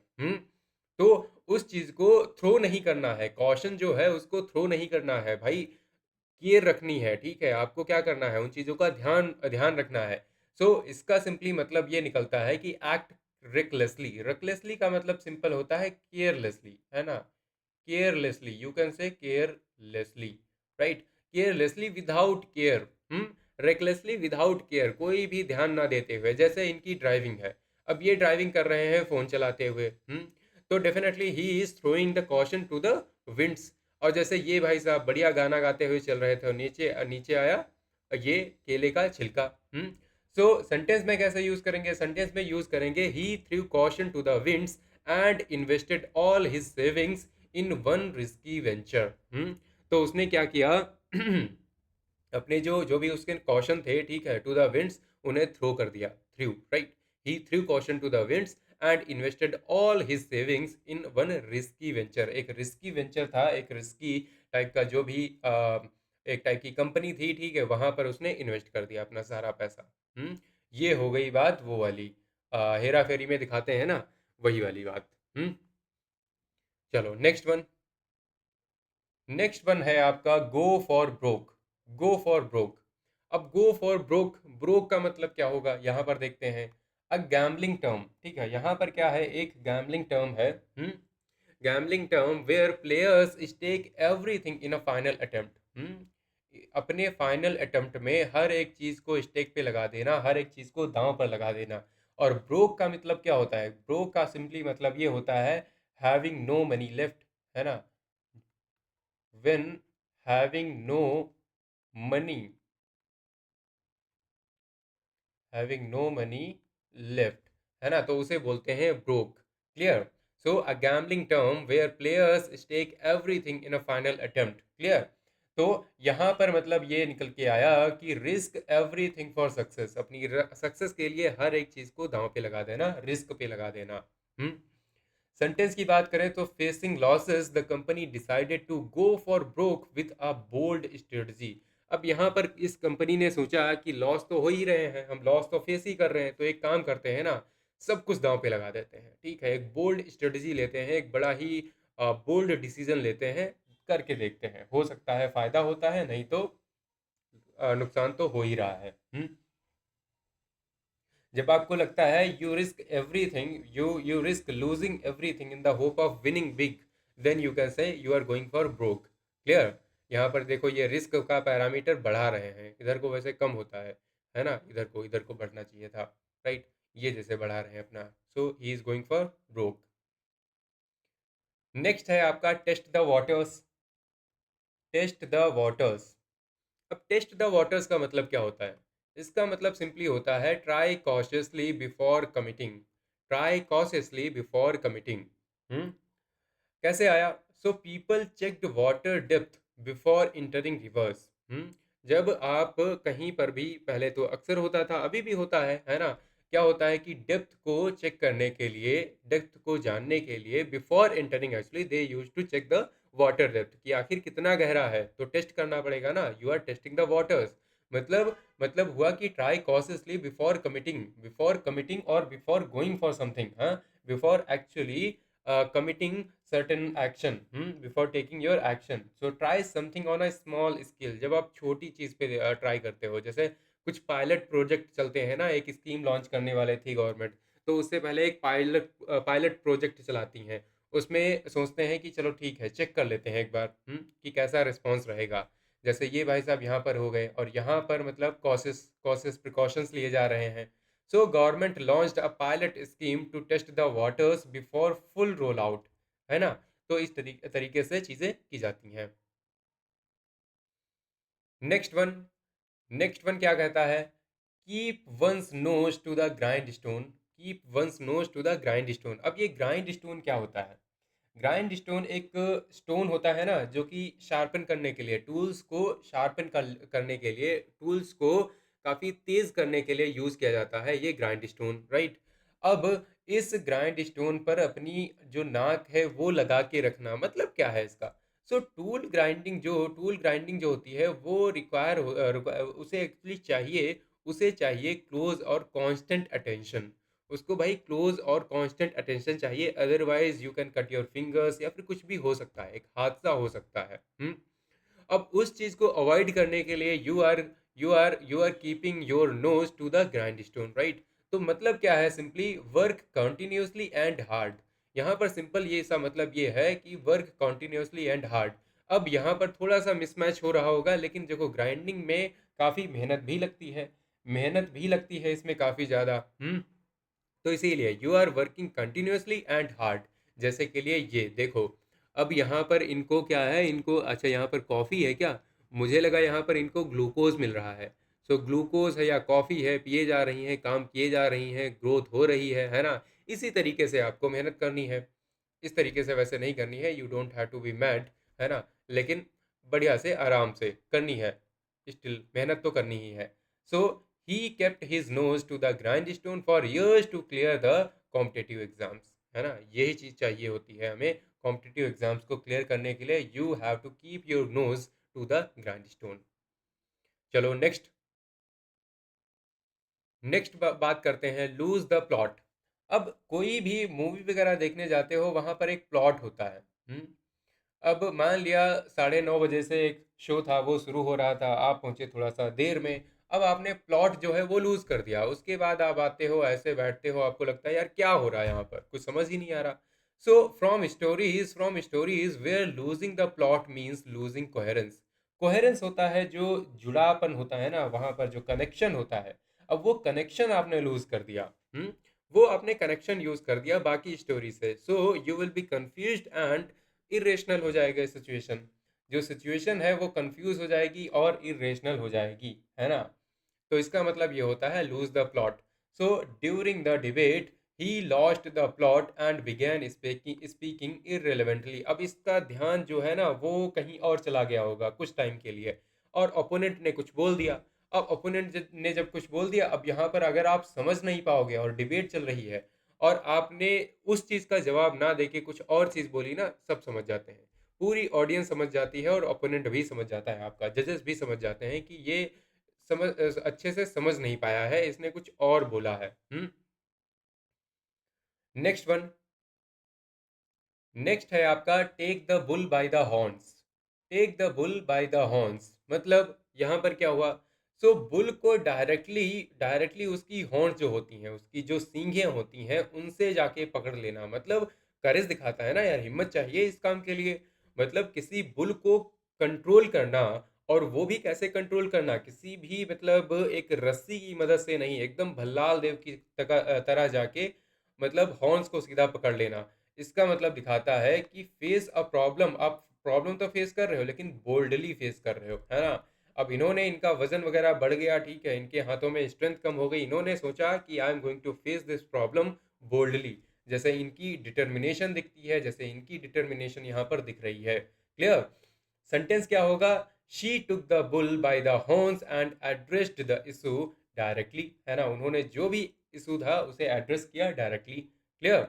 तो उस चीज को थ्रो नहीं करना है, कॉशन जो है उसको थ्रो नहीं करना है भाई, केयर रखनी है, ठीक है, आपको क्या करना है, उन चीजों का ध्यान ध्यान रखना है। इसका सिंपली मतलब ये निकलता है कि एक्ट रिकलेसली। रिकलेसली का मतलब सिंपल होता है केयरलेसली, है ना, केयरलेसली, यू कैन से carelessly, right, carelessly without care. Recklessly without care, कोई भी ध्यान ना देते हुए, जैसे इनकी ड्राइविंग है, अब ये ड्राइविंग कर रहे हैं फोन चलाते हुए। तो definitely he is throwing the caution to the winds. और जैसे ये भाई साहब बढ़िया गाना गाते हुए चल रहे थे, और नीचे नीचे आया ये केले का छिलका। सेंटेंस में कैसे यूज करेंगे, सेंटेंस में यूज करेंगे he through caution to the winds and invested all his savings in one risky venture. तो उसने क्या किया अपने जो जो भी उसके कॉशन थे, ठीक है, टू द विंड्स, उन्हें थ्रो कर दिया, थ्रू, राइट। ही through caution to the winds and invested all his savings in one risky venture. एक रिस्की वेंचर था, एक रिस्की टाइप का जो भी एक टाइप की कंपनी थी, ठीक है, वहां पर उसने इन्वेस्ट कर दिया अपना सारा पैसा। ये हो गई बात वो वाली, हेरा फेरी में दिखाते हैं ना, वही वाली बात। चलो नेक्स्ट वन। नेक्स्ट वन है आपका गो for broke. Go for broke. अब गो फॉर ब्रोक, ब्रोक का मतलब क्या होगा यहाँ पर देखते हैं। अ गैम्बलिंग टर्म, ठीक है, यहाँ पर क्या है, एक गैम्बलिंग टर्म है। Gambling term where players stake everything in a final attempt. अपने फाइनल अटेम्प्ट में हर एक चीज को स्टेक पे लगा देना, हर एक चीज को दांव पर लगा देना। और ब्रोक का मतलब क्या होता है, ब्रोक का सिंपली मतलब ये होता है हैविंग नो मनी लेफ्ट, है ना। when having no money, having no money left, है ना, तो उसे बोलते हैं broke. Clear. So a gambling term where players stake everything in a final attempt. Clear. तो यहाँ पर मतलब ये निकल के आया कि रिस्क एवरीथिंग फॉर सक्सेस, अपनी सक्सेस के लिए हर एक चीज को दांव पे लगा देना, रिस्क पे लगा देना। हम्म सेंटेंस की बात करें तो facing losses the company decided to go for broke with a bold strategy. अब यहाँ पर इस कंपनी ने सोचा कि लॉस तो हो ही रहे हैं, हम लॉस तो फेस ही कर रहे हैं, तो एक काम करते हैं ना, सब कुछ दांव पे लगा देते हैं, ठीक है, एक बोल्ड स्ट्रेटजी लेते हैं, एक बड़ा ही बोल्ड डिसीजन लेते हैं, करके देखते हैं, हो सकता है फायदा होता है, नहीं तो नुकसान तो हो ही रहा है। जब आपको लगता है you risk everything, you risk losing everything in the hope of winning big, then you can say you are going for broke. Clear. यहाँ पर देखो ये रिस्क का पैरामीटर बढ़ा रहे हैं, इधर को वैसे कम होता है ना, इधर को बढ़ना चाहिए था, राइट। ये जैसे बढ़ा रहे हैं अपना, so he is going for broke. Next है आपका test the waters. Test the waters. अब टेस्ट द वाटर्स का मतलब क्या होता है, इसका मतलब सिंपली होता है try cautiously before committing. Try cautiously before committing. कैसे आया। So people checked water depth before entering rivers. जब आप कहीं पर भी, पहले तो अक्सर होता था, अभी भी होता है ना, क्या होता है कि डेप्थ को चेक करने के लिए, डेप्थ को जानने के लिए, before entering actually they use to check the water depth, कि आखिर कितना गहरा है, तो टेस्ट करना पड़ेगा ना, you are testing the waters. मतलब हुआ कि try cautiously before committing, before committing और बिफोर गोइंग फॉर समथिंग, हाँ, before actually committing certain action, before taking your action. So try something on a small scale। जब आप छोटी चीज़ पे try करते हो, जैसे कुछ पायलट प्रोजेक्ट चलते हैं ना, एक स्कीम लॉन्च करने वाले थी गवर्नमेंट, तो उससे पहले एक पायलट प्रोजेक्ट चलाती हैं, उसमें सोचते हैं कि चलो ठीक है, चेक कर लेते हैं एक बार, कि कैसा रिस्पॉन्स रहेगा। जैसे ये भाई साहब यहाँ पर हो गए, और यहाँ पर मतलब कॉसेस कॉसेस प्रिकॉशंस लिए जा रहे हैं। So government launched a pilot scheme to test the waters before full rollout, है ना। तो इस तरीके से चीजें की जाती हैं। Next one. नेक्स्ट वन क्या कहता है, keep one's nose to the grindstone. Keep one's nose to the grindstone. अब ये ग्राइंड स्टोन क्या होता है। ग्राइंड स्टोन एक स्टोन होता है ना, जो कि शार्पन करने के लिए, टूल्स को शार्पन करने के लिए, टूल्स को काफ़ी तेज करने के लिए यूज़ किया जाता है ये ग्राइंड स्टोन, राइट। अब इस ग्राइंड स्टोन पर अपनी जो नाक है वो लगा के रखना, मतलब क्या है इसका। सो टूल ग्राइंडिंग जो होती है वो उसे एक्चुअली चाहिए, उसे चाहिए क्लोज और कांस्टेंट अटेंशन। उसको भाई क्लोज और कांस्टेंट अटेंशन चाहिए, otherwise you can cut your fingers, या फिर कुछ भी हो सकता है, एक हादसा हो सकता है। अब उस चीज को अवॉइड करने के लिए you are keeping your nose to the grindstone, right. तो मतलब क्या है, simply work continuously and hard. यहाँ पर सिंपल ये सा मतलब ये है कि वर्क कंटिन्यूसली एंड हार्ड। अब यहाँ पर थोड़ा सा मिसमैच हो रहा होगा, लेकिन देखो ग्राइंडिंग में काफ़ी मेहनत भी लगती है, मेहनत भी लगती है इसमें काफ़ी ज़्यादा। तो इसीलिए you are working continuously and hard. जैसे के लिए ये देखो, अब यहाँ पर इनको क्या है, इनको अच्छा यहाँ पर कॉफ़ी है क्या, मुझे लगा यहाँ पर इनको ग्लूकोज मिल रहा है। सो ग्लूकोज है या कॉफ़ी है, पिए जा रही हैं, काम किए जा रही हैं, ग्रोथ हो रही है ना। इसी तरीके से आपको मेहनत करनी है। इस तरीके से वैसे नहीं करनी है, you don't have to be mad, है ना, लेकिन बढ़िया से आराम से करनी है, स्टिल मेहनत तो करनी ही है। So he kept his nose to the grindstone for years to clear the competitive exams, है ना, यही चीज़ चाहिए होती है हमें कॉम्पिटिटिव एग्जाम्स को क्लियर करने के लिए, you have to keep your nose to the grindstone. चलो नेक्स्ट, बात करते हैं लूज द प्लॉट। अब कोई भी मूवी वगैरह देखने जाते हो वहां पर एक प्लॉट होता है। हम्म। अब मान लिया 9:30 बजे से एक शो था, वो शुरू हो रहा था, आप पहुंचे थोड़ा सा देर में। अब आपने प्लॉट जो है वो लूज कर दिया, उसके बाद आप आते हो, ऐसे बैठते हो, आपको लगता है यार क्या हो रहा है यहाँ पर, कुछ समझ ही नहीं आ रहा। So from stories where losing the plot means losing coherence. Coherence होता है जो जुड़ापन होता है ना, वहां पर जो कनेक्शन होता है, अब वो कनेक्शन आपने लूज कर दिया। वो आपने कनेक्शन यूज कर दिया बाकी स्टोरी से, so you will B confused and irrational हो जाएगा सिचुएशन। जो सिचुएशन है वो कंफ्यूज हो जाएगी और इरेशनल हो जाएगी, है ना। तो इसका मतलब ये होता है lose the plot. So during the debate he lost the plot and began speaking speaking irrelevantly. अब इसका ध्यान जो है ना वो कहीं और चला गया होगा कुछ टाइम के लिए, और ओपोनेंट ने कुछ बोल दिया। अब ओपोनेंट ने जब कुछ बोल दिया, अब यहाँ पर अगर आप समझ नहीं पाओगे और डिबेट चल रही है और आपने उस चीज़ का जवाब ना देके कुछ और चीज़ बोली ना, सब समझ जाते हैं, पूरी ऑडियंस समझ जाती है और ओपोनेंट भी समझ जाता है, आपका जजेस भी समझ जाते हैं कि ये समझ अच्छे से समझ नहीं पाया है, इसने कुछ और बोला है। नेक्स्ट वन, नेक्स्ट है आपका take the bull by the horns. Take the bull by the horns मतलब यहाँ पर क्या हुआ। सो बुल को डायरेक्टली डायरेक्टली उसकी हॉर्न्स जो होती हैं, उसकी जो सींगें होती हैं, उनसे जाके पकड़ लेना, मतलब करेज दिखाता है ना यार, हिम्मत चाहिए इस काम के लिए। मतलब किसी बुल को कंट्रोल करना, और वो भी कैसे कंट्रोल करना, किसी भी मतलब एक रस्सी की मदद से नहीं, एकदम भल्लाल देव की तरह जाके मतलब हॉर्न्स को सीधा पकड़ लेना। इसका मतलब दिखाता है कि फेस अ प्रॉब्लम, आप प्रॉब्लम तो फेस कर रहे हो लेकिन बोल्डली फेस कर रहे हो, है ना। अब इन्होंने, इनका वजन वगैरह बढ़ गया, ठीक है, इनके हाथों में स्ट्रेंथ कम हो गई, इन्होंने सोचा कि I am going to face this problem boldly. जैसे इनकी डिटर्मिनेशन दिखती है, जैसे इनकी डिटर्मिनेशन यहाँ पर दिख रही है। क्लियर। सेंटेंस क्या होगा, she took the bull by the horns and addressed the issue directly, है ना, उन्होंने जो भी इशू था उसे एड्रेस किया directly. Clear.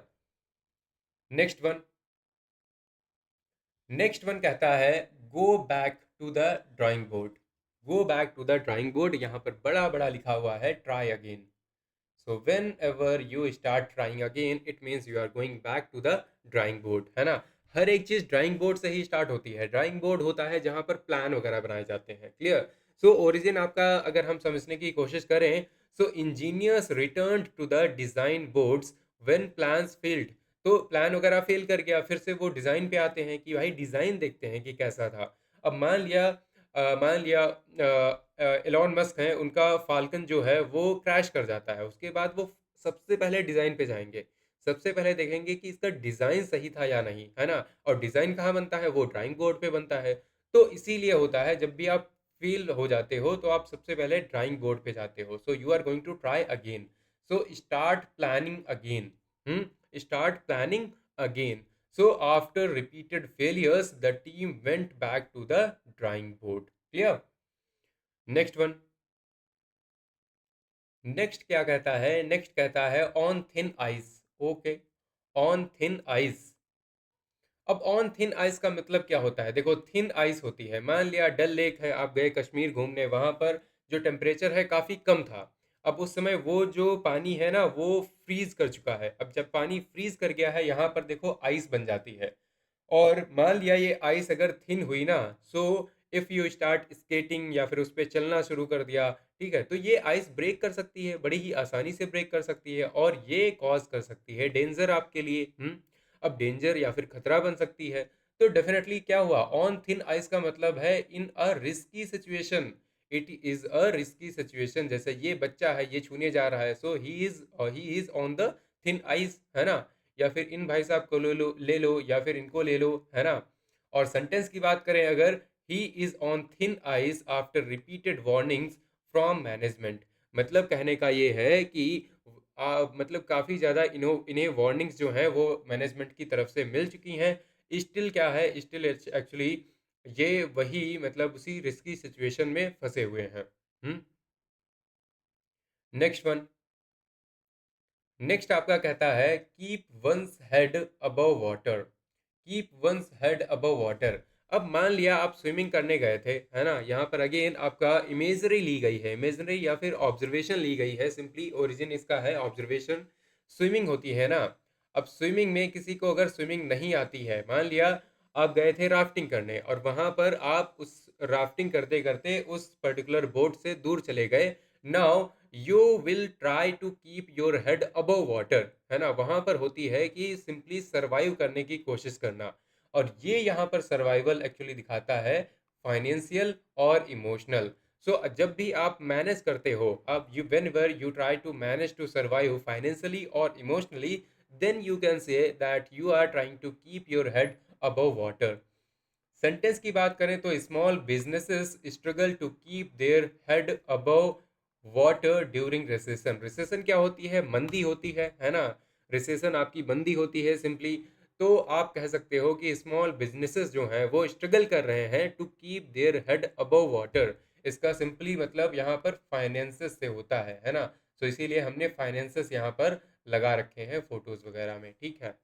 Next one, next one कहता है go back to the drawing board. Go back to the drawing board, यहाँ पर बड़ा बड़ा लिखा हुआ है try again. So whenever you start trying again it means you are going back to the drawing board, है ना। हर एक चीज़ ड्राइंग बोर्ड से ही स्टार्ट होती है। ड्राइंग बोर्ड होता है जहाँ पर प्लान वगैरह बनाए जाते हैं। क्लियर। सो ओरिजिन आपका अगर हम समझने की कोशिश करें, so engineers return to the design boards when plans failed. तो प्लान वगैरह फेल कर गया, फिर से वो डिज़ाइन पे आते हैं कि भाई डिज़ाइन देखते हैं कि कैसा था। अब मान लिया एलॉन मस्क हैं, उनका फाल्कन जो है वो क्रैश कर जाता है, उसके बाद वो सबसे पहले डिज़ाइन पे जाएंगे, सबसे पहले देखेंगे कि इसका डिज़ाइन सही था या नहीं, है ना। और डिज़ाइन कहाँ बनता है, वो ड्राइंग बोर्ड पे बनता है। तो इसीलिए होता है जब भी आप फेल हो जाते हो तो आप सबसे पहले ड्राइंग बोर्ड पे जाते हो। So you are going to try again. So start planning again. Start planning again. So after repeated failures, the team went back to the drawing board. Clear? Next one. Next क्या कहता है, next कहता है on thin ice. Okay, on thin ice. अब on thin ice का मतलब क्या होता है, देखो थिन आइस होती है, मान लिया डल लेक है, आप गए कश्मीर घूमने, वहां पर जो टेम्परेचर है काफ़ी कम था। अब उस समय वो जो पानी है ना वो फ्रीज कर चुका है। अब जब पानी फ्रीज कर गया है, यहाँ पर देखो आइस बन जाती है। और मान लिया ये आइस अगर थिन हुई ना, so if you start skating या फिर उस पर चलना शुरू कर दिया, ठीक है, तो ये आइस ब्रेक कर सकती है, बड़ी ही आसानी से ब्रेक कर सकती है, और ये कॉज कर सकती है डेंजर आपके लिए। अब डेंजर या फिर खतरा बन सकती है। तो डेफिनेटली क्या हुआ, ऑन थिन आइस का मतलब है in a risky situation. It is a risky situation, जैसे ये बच्चा है, ये छूने जा रहा है, so he is on the thin ice, है ना। या फिर इन भाई साहब को ले लो या फिर इनको ले लो, है ना। और सेंटेंस की बात करें अगर, ही is on thin ice after repeated warnings from management, मतलब कहने का ये है कि मतलब काफ़ी ज़्यादा इन्हें वार्निंग्स जो हैं वो मैनेजमेंट की तरफ से मिल चुकी हैं। स्टिल क्या है, स्टिल एक्चुअली ये वही मतलब उसी रिस्की सिचुएशन में फंसे हुए हैं। नेक्स्ट वन, नेक्स्ट आपका कहता है keep once head above water. Keep once head above water. अब मान लिया आप स्विमिंग करने गए थे, है ना, यहाँ पर अगेन आपका इमेजरी ली गई है, इमेजरी या फिर ऑब्जर्वेशन ली गई है, सिंपली ओरिजिन इसका है ऑब्जर्वेशन। स्विमिंग होती है ना, अब स्विमिंग में किसी को अगर स्विमिंग नहीं आती है, मान लिया आप गए थे राफ्टिंग करने और वहां पर आप उस राफ्टिंग करते करते उस पर्टिकुलर बोट से दूर चले गए। Now you will try to keep your head above water, है ना, वहां पर होती है कि सिंपली सरवाइव करने की कोशिश करना। और ये यहाँ पर सर्वाइवल एक्चुअली दिखाता है फाइनेंशियल और इमोशनल। सो जब भी आप मैनेज करते हो, आप you whenever you try to manage to survive financially और emotionally, then you can say that you are trying to keep your head above water. Sentence की बात करें तो small businesses struggle to keep their head above water during recession. Recession क्या होती है, मंदी होती है ना, रिसेशन आपकी मंदी होती है सिंपली। तो आप कह सकते हो कि स्मॉल बिजनेसेस जो हैं वो स्ट्रगल कर रहे हैं to keep their head above water. इसका सिंपली मतलब यहाँ पर फाइनेंसेस से होता है ना। तो इसीलिए हमने फाइनेंसेस यहाँ पर लगा रखे हैं फोटोज वगैरह में, ठीक है।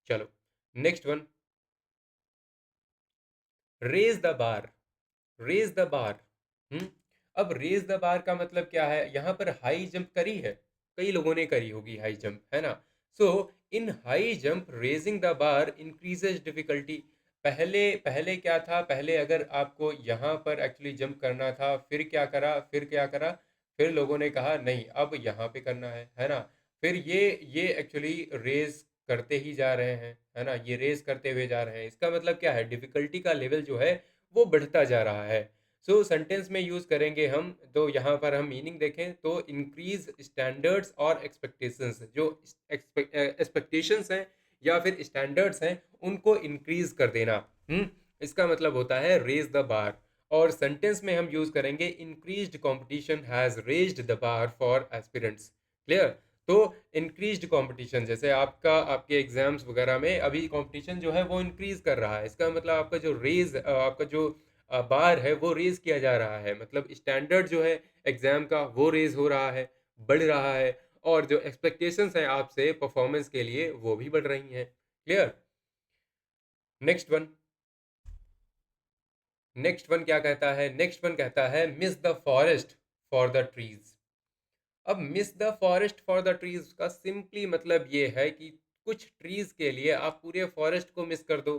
चलो next one, raise the bar. Raise the bar. हम्म अब रेज द बार का मतलब क्या है, यहाँ पर हाई जंप करी है, कई लोगों ने करी होगी हाई जंप, है ना। So in high jump raising the bar increases difficulty. पहले पहले क्या था, पहले अगर आपको यहाँ पर एक्चुअली जंप करना था, फिर क्या करा, फिर क्या करा, फिर लोगों ने कहा नहीं अब यहाँ पे करना है ना। फिर ये एक्चुअली रेज करते ही जा रहे हैं, है ना, ये रेस करते हुए जा रहे हैं। इसका मतलब क्या है, डिफिकल्टी का लेवल जो है वो बढ़ता जा रहा है। सो सेंटेंस में यूज करेंगे हम, तो यहाँ पर हम मीनिंग देखें तो इंक्रीज स्टैंडर्ड्स और एक्सपेक्टेशंस। जो एक्सपेक्टेशंस हैं या फिर स्टैंडर्ड्स हैं उनको इंक्रीज कर देना। इसका मतलब होता है रेज द बार। और सेंटेंस में हम यूज करेंगे increased competition has raised the bar for aspirants. Clear. तो इंक्रीज्ड कंपटीशन, जैसे आपका आपके एग्जाम्स वगैरह में अभी कंपटीशन जो है वो इंक्रीज कर रहा है, इसका मतलब आपका जो रेज आपका जो बार है वो रेज किया जा रहा है, मतलब स्टैंडर्ड जो है एग्जाम का वो रेज हो रहा है, बढ़ रहा है। और जो एक्सपेक्टेशंस हैं आपसे परफॉर्मेंस के लिए वो भी बढ़ रही हैं। Clear. Next one, next one क्या कहता है, नेक्स्ट वन कहता है miss the forest for the trees. अब miss the forest for the trees का सिंपली मतलब ये है कि कुछ ट्रीज के लिए आप पूरे फॉरेस्ट को मिस कर दो।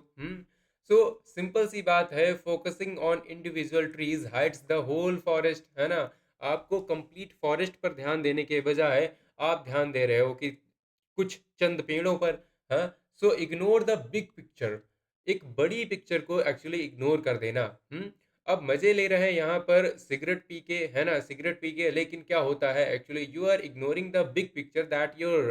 सो सिंपल सी बात है, focusing on individual trees hides the whole forest, है ना। आपको कंप्लीट फॉरेस्ट पर ध्यान देने के बजाय आप ध्यान दे रहे हो कि कुछ चंद पेड़ों पर। हाँ, so ignore the big picture. एक बड़ी पिक्चर को एक्चुअली इग्नोर कर देना। अब मजे ले रहे हैं यहाँ पर सिगरेट पी के, है ना, सिगरेट पी के, लेकिन क्या होता है actually you are ignoring the big picture that your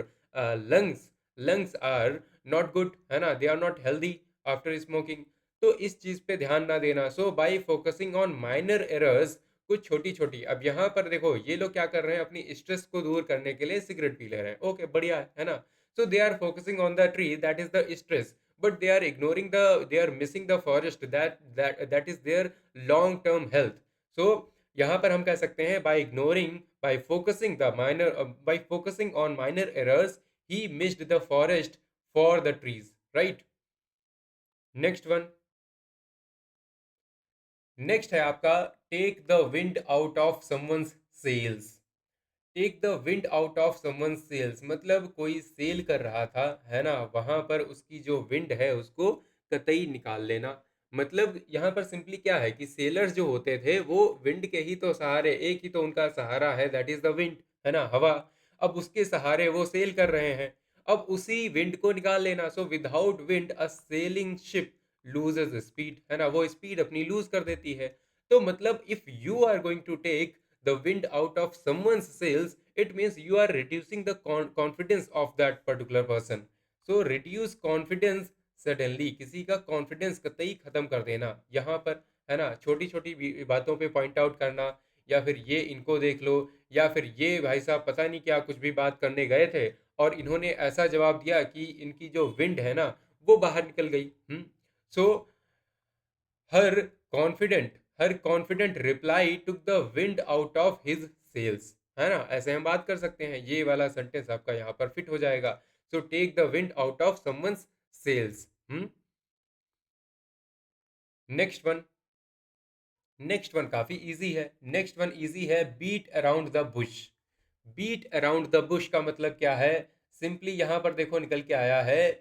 lungs lungs are not good, है ना, they are not healthy after smoking. तो इस चीज पे ध्यान ना देना। So by focusing on minor errors, कुछ छोटी छोटी, अब यहाँ पर देखो ये लोग क्या कर रहे हैं, अपनी स्ट्रेस को दूर करने के लिए सिगरेट पी ले रहे हैं, ओके बढ़िया है ना। So they are focusing on the tree that is the stress, but they are ignoring the, they are missing the forest that is their long term health. So यहाँ पर हम कह सकते हैं by ignoring, by focusing the minor by focusing on minor errors he missed the forest for the trees, right? next one, next है आपका take the wind out of someone's sails। Take the wind out of someone sails, मतलब कोई cell कर रहा था, है ना, वहां पर उसकी जो विंड है उसको कतई निकाल लेना। मतलब यहाँ पर सिंपली क्या है कि सेलर्स जो होते थे वो विंड के ही तो सहारे, एक ही तो उनका सहारा है दैट इज द विंड, है ना, हवा। अब उसके सहारे वो सेल कर रहे हैं, अब उसी विंड को निकाल लेना। So without wind a selling ship loses speed, है ना, वो स्पीड अपनी लूज कर देती है। तो मतलब if you are going to take the wind out of someone's sails, it means you are reducing the confidence of that particular person. So reduce confidence suddenly, किसी का कॉन्फिडेंस कतई खत्म कर देना यहाँ पर, है ना, छोटी छोटी बातों पे पॉइंट आउट करना, या फिर ये इनको देख लो, या फिर ये भाई साहब पता नहीं क्या कुछ भी बात करने गए थे और इन्होंने ऐसा जवाब दिया कि इनकी जो विंड है ना वो बाहर निकल गई। So her her confident reply took the wind out of his sails, है ना, ऐसे हम बात कर सकते हैं। ये वाला सेंटेंस आपका यहाँ पर फिट हो जाएगा। So take the wind out of someone's sails. Next one, next one काफी इजी है। नेक्स्ट वन इजी है, beat around the bush. Beat around the bush का मतलब क्या है? सिंपली यहां पर देखो निकल के आया है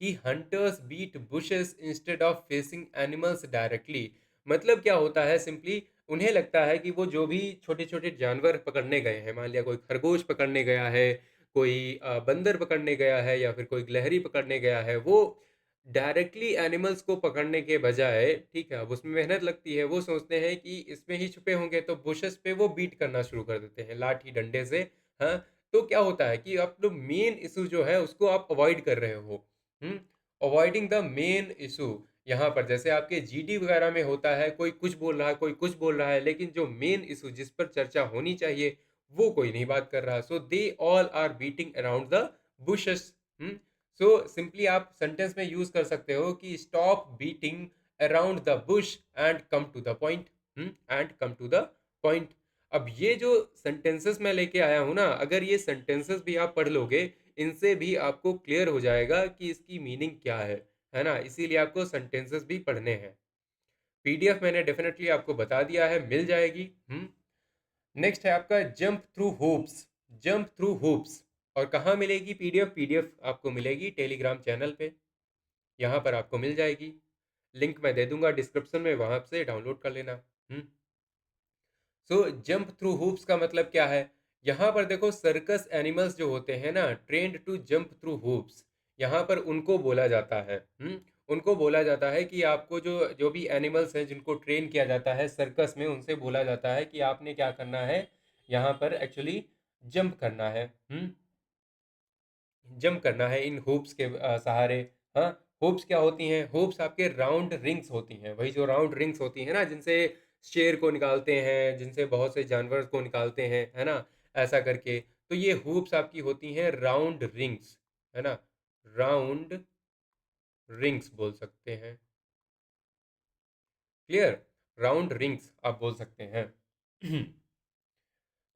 कि hunters beat bushes instead of facing animals directly. मतलब क्या होता है? सिंपली उन्हें लगता है कि वो जो भी छोटे छोटे जानवर पकड़ने गए हैं, मान लिया कोई खरगोश पकड़ने गया है, कोई बंदर पकड़ने गया है, या फिर कोई गिलहरी पकड़ने गया है, वो डायरेक्टली एनिमल्स को पकड़ने के बजाय, ठीक है, अब उसमें मेहनत लगती है, वो सोचते हैं कि इसमें ही छुपे होंगे, तो बुशेस पे वो बीट करना शुरू कर देते हैं लाठी डंडे से। हाँ, तो क्या होता है कि आप लोग मेन इशू जो है उसको आप अवॉइड कर रहे हो। Avoiding the main issue. यहाँ पर जैसे आपके जीडी वगैरह में होता है, कोई कुछ बोल रहा है, कोई कुछ बोल रहा है, लेकिन जो मेन इशू जिस पर चर्चा होनी चाहिए वो कोई नहीं बात कर रहा। So they all are beating around the bushes. So simply आप सेंटेंस में यूज कर सकते हो कि stop beating around the bush and come to the point. And come to the point. अब ये जो सेंटेंसेस मैं लेके आया हूं ना, अगर ये सेंटेंसेस भी आप पढ़ लोगे, इनसे भी आपको क्लियर हो जाएगा कि इसकी मीनिंग क्या है ना। इसीलिए आपको सेंटेंसेस भी पढ़ने हैं। पीडीएफ मैंने डेफिनेटली आपको बता दिया है, मिल जाएगी। नेक्स्ट है आपका jump through hopes. Jump through hopes, और कहाँ मिलेगी पीडीएफ? पीडीएफ आपको मिलेगी टेलीग्राम चैनल पे, यहाँ पर आपको मिल जाएगी। लिंक मैं दे दूंगा डिस्क्रिप्शन में, वहां से डाउनलोड कर लेना। सो जंप थ्रू हुप्स का मतलब क्या है? यहाँ पर देखो, सर्कस एनिमल्स जो होते हैं ना, trained to jump through hoops, यहाँ पर उनको बोला जाता है। उनको बोला जाता है कि आपको जो जो भी एनिमल्स हैं जिनको ट्रेन किया जाता है सर्कस में, उनसे बोला जाता है कि आपने क्या करना है, यहाँ पर एक्चुअली जंप करना है। जंप करना है इन हुप्स के सहारे। हाँ, हुप्स क्या होती हैं? हुप्स आपके राउंड रिंग्स होती हैं, वही जो राउंड रिंग्स होती हैं ना, जिनसे शेर को निकालते हैं, जिनसे बहुत से जानवर को निकालते हैं, है ना, ऐसा करके। तो ये हुप्स आपकी होती हैं राउंड रिंग्स, है ना, राउंड रिंग्स बोल सकते हैं। क्लियर? राउंड रिंग्स आप बोल सकते हैं।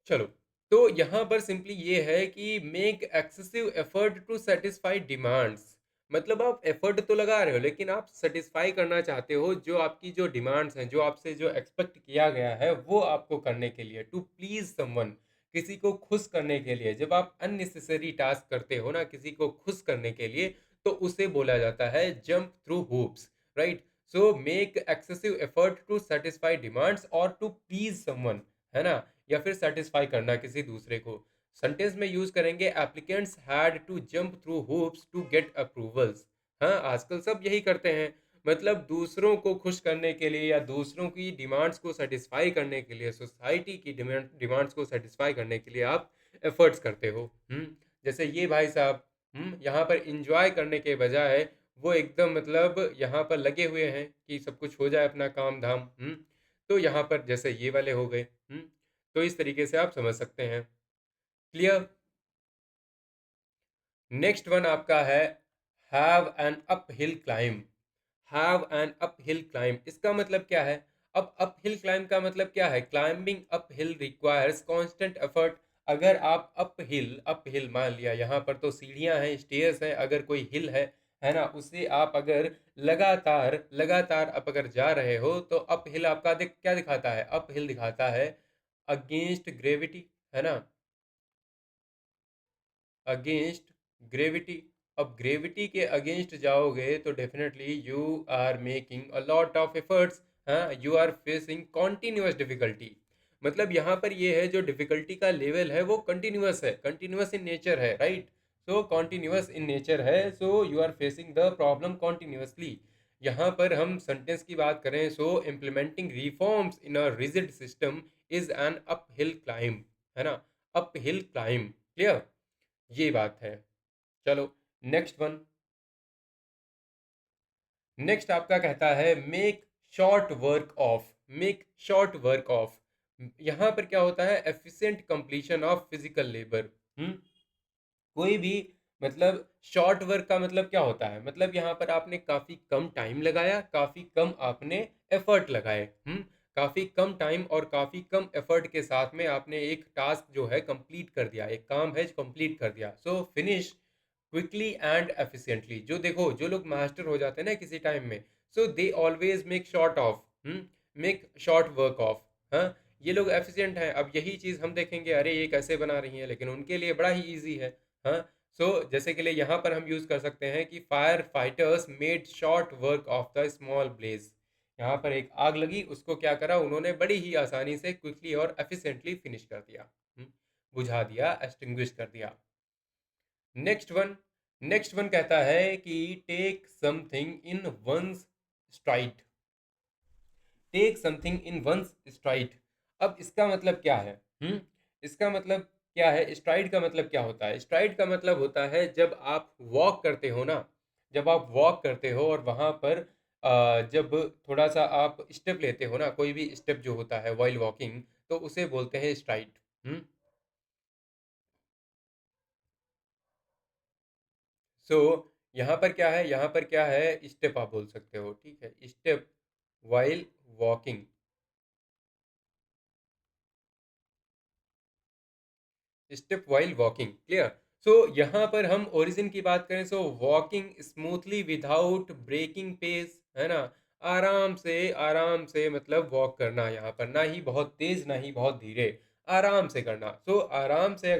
चलो, तो यहाँ पर सिंपली ये है कि make excessive effort to satisfy demands. मतलब आप एफर्ट तो लगा रहे हो, लेकिन आप सेटिस्फाई करना चाहते हो जो आपकी जो डिमांड्स हैं, जो आपसे जो एक्सपेक्ट किया गया है वो आपको करने के लिए, टू प्लीज समवन, किसी को खुश करने के लिए। जब आप अननेसेसरी टास्क करते हो ना किसी को खुश करने के लिए, तो उसे बोला जाता है jump through hoops, right. So make excessive effort to satisfy demands और टू प्लीज समवन, है ना, या फिर सेटिस्फाई करना किसी दूसरे को। सेंटेंस में यूज करेंगे applicants had to jump through hoops to get approvals. हाँ, आजकल सब यही करते हैं। मतलब दूसरों को खुश करने के लिए या दूसरों की डिमांड्स को सेटिस्फाई करने के लिए, सोसाइटी की डिमांड्स को सेटिस्फाई करने के लिए आप एफर्ट्स करते हो। जैसे ये भाई साहब, यहाँ पर इंजॉय करने के बजाय वो एकदम मतलब यहाँ पर लगे हुए हैं कि सब कुछ हो जाए अपना काम धाम। तो यहाँ पर जैसे ये वाले हो गए। तो इस तरीके से आप समझ सकते हैं। क्लियर? नेक्स्ट वन आपका है have an uphill climb. Have an uphill climb, इसका मतलब क्या है? अब अप हिल क्लाइम का मतलब क्या है? Climbing up hill requires constant effort. अगर आप अप हिल मान लिया, यहाँ पर तो सीढ़ियां हैं, स्टेयर्स हैं, अगर कोई हिल है ना, उसे आप अगर लगातार लगातार आप अगर जा रहे हो, तो अप हिल आपका क्या दिखाता है? अप हिल दिखाता है अगेंस्ट ग्रेविटी, है ना, अगेंस्ट ग्रेविटी। अब ग्रेविटी के अगेंस्ट जाओगे तो definitely you are making a lot of efforts. हाँ, you are facing continuous difficulty. मतलब यहाँ पर ये है, जो डिफिकल्टी का लेवल है वो कंटिन्यूस है, कंटिन्यूस इन नेचर है, right. So continuous in nature है, so you are facing the problem continuously. यहाँ पर हम सेंटेंस की बात करें, so implementing reforms in a rigid system is an uphill climb, है ना, अप हिल क्लाइम। क्लियर? ये बात है। चलो, नेक्स्ट वन। नेक्स्ट आपका कहता है make short work of. Make short work of यहाँ पर क्या होता है, efficient completion of physical labour. कोई भी मतलब शॉर्ट वर्क का मतलब क्या होता है, मतलब यहाँ पर आपने काफ़ी कम टाइम लगाया, काफ़ी कम आपने एफर्ट लगाए। काफ़ी कम टाइम और काफ़ी कम एफर्ट के साथ में आपने एक टास्क जो है कंप्लीट कर दिया, एक काम है कंप्लीट कर दिया। सो फिनिश क्विकली एंड एफिशिएंटली। जो देखो, जो लोग मास्टर हो जाते हैं ना किसी टाइम में, so they always make short work of. हाँ, ये लोग एफिशिएंट हैं। अब यही चीज़ हम देखेंगे, अरे ये कैसे बना रही हैं, लेकिन उनके लिए बड़ा ही ईजी है। हाँ, सो जैसे के लिए यहाँ पर हम यूज़ कर सकते हैं कि firefighters made short work of the small blaze. यहाँ पर एक आग लगी, उसको क्या करा उन्होंने, बड़ी ही आसानी से क्विकली और एफिशिएंटली फिनिश कर दिया। बुझा दिया, एक्सटिंग्विश कर दिया। नेक्स्ट वन, नेक्स्ट वन कहता है कि take something in one's stride. Take something in one's stride. अब इसका मतलब क्या है? इसका मतलब क्या है? स्ट्राइड का मतलब क्या होता है? स्ट्राइड का मतलब होता है जब आप वॉक करते हो ना, जब आप वॉक करते हो और वहां पर जब थोड़ा सा आप स्टेप लेते हो ना, कोई भी स्टेप जो होता है वाइल वॉकिंग, तो उसे बोलते हैं स्ट्राइड। हम्म सो यहाँ पर क्या है, यहाँ पर क्या है, स्टेप आप बोल सकते हो, ठीक है, step while walking. Step while walking, clear. So यहाँ पर हम ओरिजिन की बात करें, so walking smoothly without breaking pace, है ना। आराम से मतलब वॉक करना, यहाँ पर ना ही बहुत तेज ना ही बहुत धीरे, आराम से करना। सो आराम से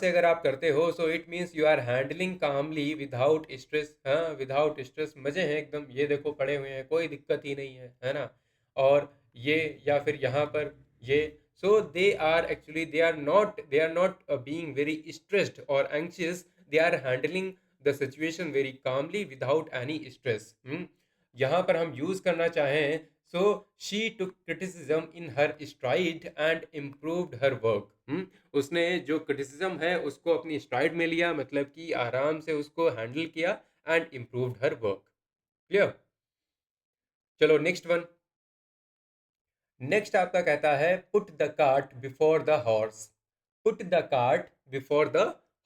अगर आप करते हो, so it means you are handling calmly without stress. हाँ, विदाउट स्ट्रेस, मजे हैं एकदम, ये देखो पड़े हुए हैं, कोई दिक्कत ही नहीं है ना। और ये, या फिर यहाँ पर ये, so they are not being very stressed और anxious, they are handling the situation very calmly without any stress. यहाँ पर हम यूज करना चाहें, so she took criticism in her stride and improved her work. उसने जो क्रिटिसिज्म है उसको अपनी स्ट्राइड में लिया, मतलब कि आराम से उसको हैंडल किया, and improved her work. Clear. चलो नेक्स्ट वन। नेक्स्ट आपका कहता है put the cart before the horse. Put the cart before the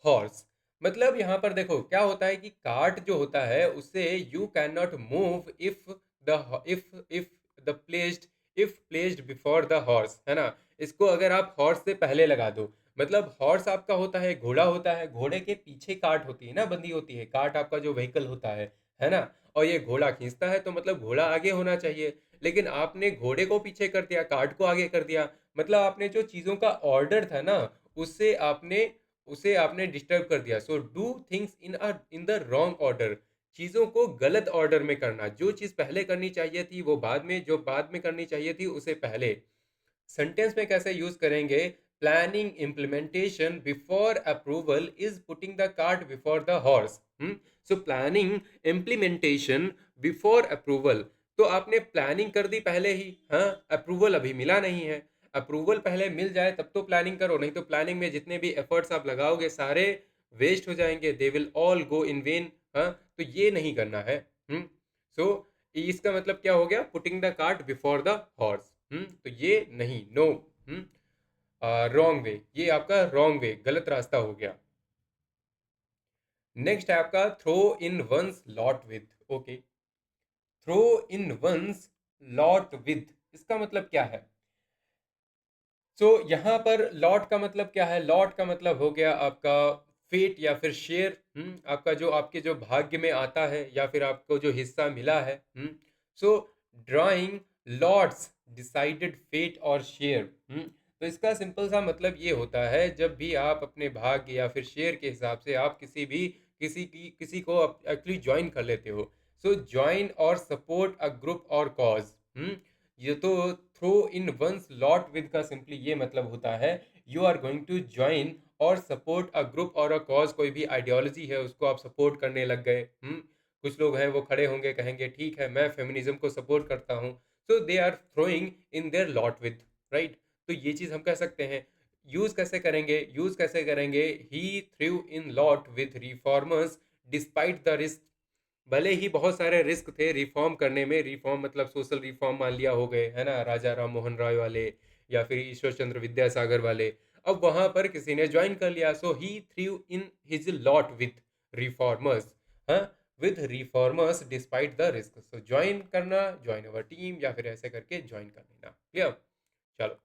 horse, मतलब यहाँ पर देखो क्या होता है कि कार्ट जो होता है उससे you can not move if the placed if placed before the horse, है ना। इसको अगर आप हॉर्स से पहले लगा दो, मतलब हॉर्स आपका होता है, घोड़ा होता है, घोड़े के पीछे कार्ट होती है ना, बंधी होती है, कार्ट आपका जो व्हीकल होता है ना। और ये घोड़ा खींचता है, तो मतलब घोड़ा आगे होना चाहिए, लेकिन आपने घोड़े को पीछे कर दिया, कार्ट को आगे कर दिया। मतलब आपने जो चीजों का ऑर्डर था ना, उससे आपने उसे आपने डिस्टर्ब कर दिया। So do things in the wrong order. चीजों को गलत ऑर्डर में करना, जो चीज पहले करनी चाहिए थी वो बाद में, जो बाद में करनी चाहिए थी उसे पहले। सेंटेंस में कैसे यूज करेंगे? Planning implementation before approval is putting the cart before the horse. So planning implementation before approval, तो आपने प्लानिंग कर दी पहले ही, हाँ, अप्रूवल अभी मिला नहीं है। अप्रूवल पहले मिल जाए तब तो प्लानिंग करो, नहीं तो प्लानिंग में जितने भी एफर्ट्स आप लगाओगे सारे वेस्ट हो जाएंगे, they will all go in when. हाँ, तो ये नहीं करना है। सो इसका मतलब क्या हो गया? Putting the cart before the horse. तो ये नहीं, नो, रॉन्ग वे, ये आपका रॉन्ग वे, गलत रास्ता हो गया। नेक्स्ट है आपका throw in one's lot with. Okay, throw in one's lot with, इसका मतलब क्या है? सो यहाँ पर लॉट का मतलब क्या है? लॉट का मतलब हो गया आपका फेट या फिर शेयर। आपका जो आपके जो भाग्य में आता है या फिर आपको जो हिस्सा मिला है। So drawing lots decided fate और शेयर। तो इसका सिंपल सा मतलब ये होता है, जब भी आप अपने भाग्य या फिर शेयर के हिसाब से आप किसी को एक्चुअली ज्वाइन कर लेते हो। सो ज्वाइन और सपोर्ट अ ग्रुप और कॉज। ये तो throw in one's lot with का सिंपली ये मतलब होता है, you are going to join और सपोर्ट अ ग्रुप और अ कॉज। कोई भी आइडियोलॉजी है उसको आप सपोर्ट करने लग गए। कुछ लोग हैं वो खड़े होंगे, कहेंगे ठीक है मैं फेमिनिज्म को सपोर्ट करता हूँ, so they are throwing in their lot with, right. तो ये चीज हम कह सकते हैं। यूज कैसे करेंगे? He threw in lot with reformers despite the risk. भले ही बहुत सारे रिस्क थे रिफॉर्म करने में, रिफॉर्म मतलब सोशल रिफॉर्म मान लिया हो गए, है ना, राजा राम मोहन राय वाले या फिर ईश्वर चंद्र विद्यासागर वाले, अब वहां पर किसी ने ज्वाइन कर लिया, so he threw in his lot with reformers, हाँ, with reformers despite the risk, so join करना, ज्वाइन अवर टीम, या फिर ऐसे करके ज्वाइन कर लेना, क्लियर। चलो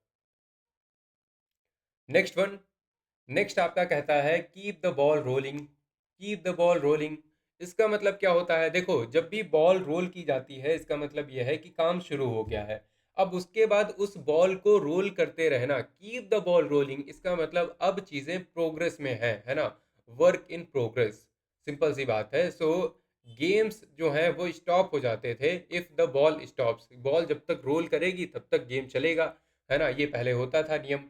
नेक्स्ट वन। नेक्स्ट आपका कहता है keep the ball rolling, keep the ball rolling. इसका मतलब क्या होता है, देखो जब भी बॉल रोल की जाती है इसका मतलब यह है कि काम शुरू हो गया है। अब उसके बाद उस बॉल को रोल करते रहना, कीप द बॉल रोलिंग, इसका मतलब अब चीजें प्रोग्रेस में है ना, वर्क इन प्रोग्रेस, सिंपल सी बात है। सो गेम्स जो है वो स्टॉप हो जाते थे if the ball stops, ball जब तक रोल करेगी तब तक गेम चलेगा, है ना, ये पहले होता था नियम।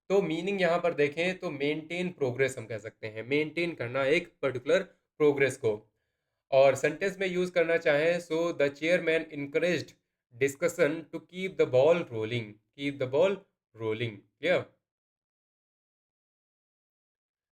तो मीनिंग यहाँ पर देखें तो मेंटेन प्रोग्रेस हम कह सकते हैं, मेंटेन करना एक पर्टिकुलर प्रोग्रेस को। और सेंटेंस में यूज करना चाहें, so the chairman encouraged discussion to keep the ball rolling, keep the ball rolling, clear.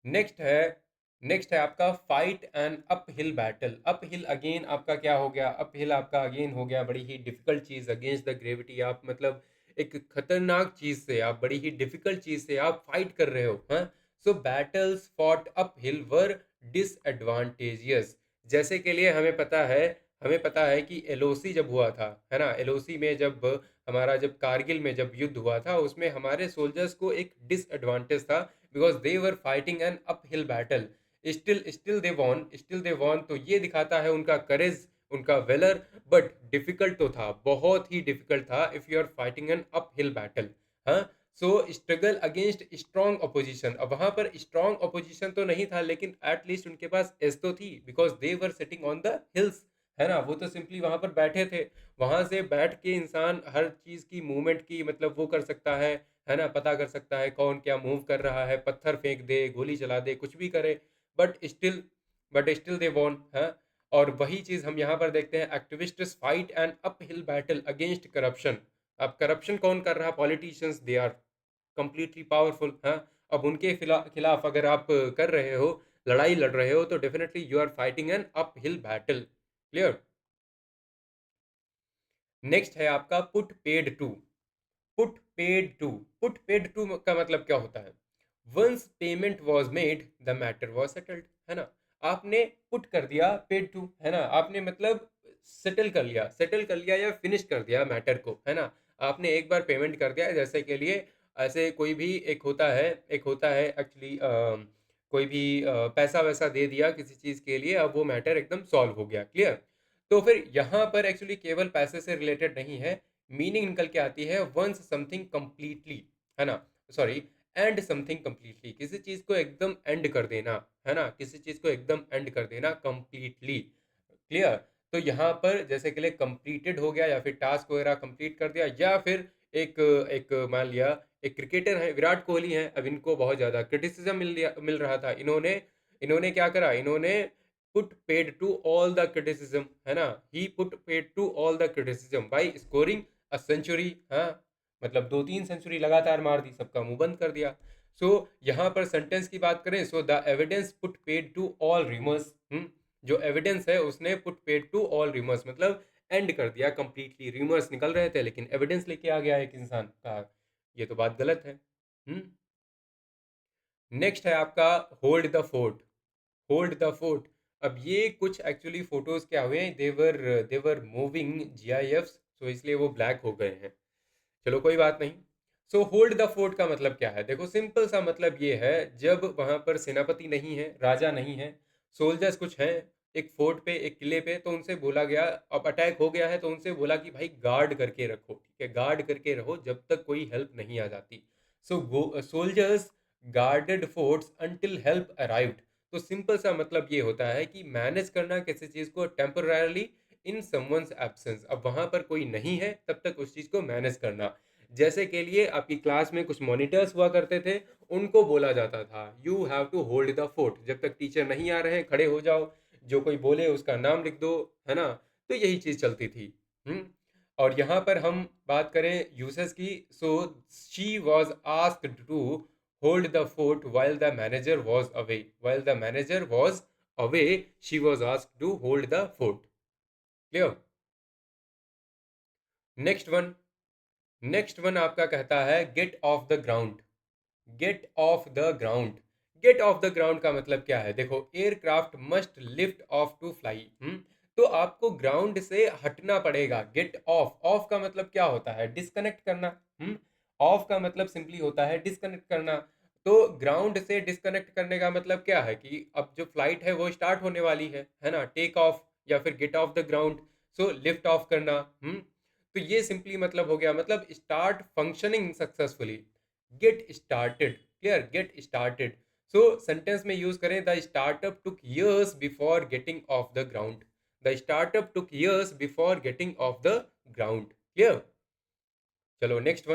Next है, नेक्स्ट है आपका fight an uphill battle. Uphill again आपका क्या हो गया, अप हिल आपका अगेन हो गया बड़ी ही डिफिकल्ट चीज, अगेंस्ट द ग्रेविटी, आप मतलब एक खतरनाक चीज से, आप बड़ी ही डिफिकल्ट चीज से आप फाइट कर रहे हो, हाँ। सो बैटल्स फॉट अप हिल वर डिसएडवांटेजियस, जैसे के लिए हमें पता है, हमें पता है कि एलओसी जब हुआ था, है ना, एलओसी में जब हमारा जब कारगिल में जब युद्ध हुआ था उसमें हमारे सोल्जर्स को एक डिसएडवांटेज था, because they were fighting an uphill battle, still still they von, still they von, तो ये दिखाता है उनका करेज, उनका वेलर, बट डिफिकल्ट तो था, बहुत ही डिफिकल्ट था if you are fighting an uphill battle, हाँ। So struggle against strong opposition, अब वहां पर स्ट्रॉन्ग अपोजिशन तो नहीं था लेकिन एटलीस्ट उनके पास एस तो थी, because they were sitting on the hills, है ना, वो तो सिंपली वहां पर बैठे थे, वहां से बैठ के इंसान हर चीज की मूवमेंट की मतलब वो कर सकता है ना, पता कर सकता है कौन क्या मूव कर रहा है, पत्थर फेंक दे, गोली चला दे, कुछ भी करे, but still, but still they won, है। और वही चीज हम यहाँ पर देखते हैं, activists fight an uphill battle against corruption. अब करप्शन कौन कर रहा, politicians, they are completely powerful, हाँ। अब उनके खिलाफ अगर आप कर रहे हो, लड़ाई लड़ रहे हो, तो definitely you are fighting an uphill battle, clear. Next है आपका put paid to, put paid to, put paid to का मतलब क्या होता है, once payment was made the matter was settled, है ना, आपने पुट कर दिया पेड टू, है ना, आपने मतलब सेटल कर लिया या फिनिश कर दिया मैटर को, है ना, आपने एक बार पेमेंट कर दिया, जैसे के लिए ऐसे कोई भी एक होता है एक्चुअली, कोई भी पैसा वैसा दे दिया किसी चीज के लिए, अब वो मैटर एकदम सॉल्व हो गया, क्लियर। तो फिर यहाँ पर एक्चुअली केवल पैसे से रिलेटेड नहीं है, मीनिंग निकल के आती है वंस समथिंग कंप्लीटली, है ना, सॉरी, एंड समथिंग कंप्लीटली, किसी चीज को एकदम एंड कर देना, है ना, किसी चीज को एकदम एंड कर देना कंप्लीटली, क्लियर। तो यहाँ पर जैसे के लिए कंप्लीटेड हो गया, या फिर टास्क वगैरह कंप्लीट कर दिया, या फिर एक एक मान लिया एक क्रिकेटर है विराट कोहली है, अब इनको बहुत ज्यादा क्रिटिसिज्म मिल रहा था, इन्होंने इन्होंने क्या करा, इन्होंने put paid to all the criticism, है ना, he put paid to all the criticism by scoring a century, हाँ, मतलब 2-3 सेंचुरी लगातार मार दी, सबका मुंह बंद कर दिया। सो यहाँ पर सेंटेंस की बात करें, so the evidence put paid to all rumours, जो एविडेंस है उसने put paid to all rumours मतलब एंड कर दिया कंप्लीटली, रिमर्स निकल रहे थे लेकिन एविडेंस लेके आ गया एक इंसान का, ये तो बात गलत है। नेक्स्ट है आपका hold the fort, hold the fort. अब ये कुछ एक्चुअली फोटोज क्या हुए, देवर मूविंग जीआईएफ्स, तो इसलिए वो ब्लैक हो गए हैं, चलो कोई बात नहीं। सो होल्ड द फोर्ट का मतलब क्या है, देखो सिंपल सा मतलब ये है, जब वहां पर सेनापति नहीं है, राजा नहीं है, सोल्जर्स कुछ हैं एक फोर्ट पे, एक किले पे, तो उनसे बोला गया, अब अटैक हो गया है तो उनसे बोला कि भाई गार्ड करके रखो, ठीक है, गार्ड करके रहो जब तक कोई हेल्प नहीं आ जाती। So soldiers guarded forts until help arrived. तो सिंपल सा मतलब ये होता है कि मैनेज करना किसी चीज को टेम्पररली इन समवंस एब्सेंस, अब वहां पर कोई नहीं है तब तक उस चीज को मैनेज करना। जैसे के लिए आपकी क्लास में कुछ मॉनिटर्स हुआ करते थे, उनको बोला जाता था you have to hold the fort, जब तक टीचर नहीं आ रहे हैं खड़े हो जाओ, जो कोई बोले उसका नाम लिख दो, है ना, तो यही चीज चलती थी। हम्म। और यहाँ पर हम बात करें यूसेस की, so she was asked to hold the fort while the manager was away, while the manager was away, she was asked to hold the fort. Clear? Next one आपका कहता है get off the ground. Get off the ground. Get off the ground का मतलब क्या है? देखो, aircraft must lift off to fly. तो आपको ग्राउंड से हटना पड़ेगा। गेट ऑफ, ऑफ का मतलब क्या होता है? डिस्कनेक्ट करना। ऑफ का मतलब सिंपली होता है डिस्कनेक्ट करना। तो ग्राउंड से डिस्कनेक्ट करने का मतलब क्या है कि अब जो फ्लाइट है वो स्टार्ट होने वाली है ना? टेक ऑफ या फिर get off the ground. So lift off करना। तो ये सिंपली मतलब हो गया, मतलब start functioning successfully, get started. Clear? Get started. So sentence में यूज करें, the startup took years before getting off the ground. The startup took years before getting off the ground. Clear? चलो नेक्स्ट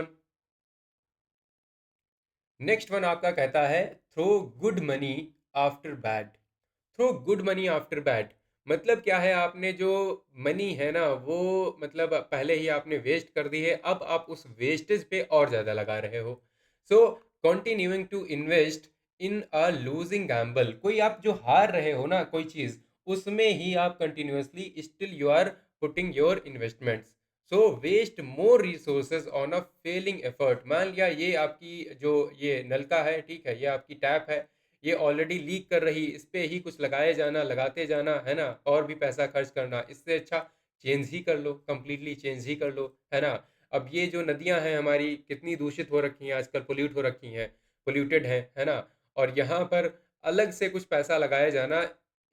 वन आपका कहता है throw good money after bad. Throw good money after bad मतलब क्या है? आपने जो money है ना वो मतलब पहले ही आपने वेस्ट कर दी है, अब आप उस वेस्टेज पे और ज़्यादा लगा रहे हो। So continuing to invest in a losing gamble. कोई आप जो हार रहे हो ना कोई चीज़, उसमें ही आप continuously still you are putting your investments. So waste more resources on a failing effort. मान लिया ये आपकी जो ये नलका है, ठीक है, ये आपकी टैप है, ये ऑलरेडी लीक कर रही, इस पे ही कुछ लगाए जाना, लगाते जाना, है ना, और भी पैसा खर्च करना। इससे अच्छा चेंज ही कर लो, कंप्लीटली चेंज ही कर लो, है ना। अब ये जो नदियां हैं हमारी कितनी दूषित हो रखी हैं आजकल, पोल्यूट हो रखी हैं, पोल्यूटेड है ना। और यहाँ पर अलग से कुछ पैसा लगाया जाना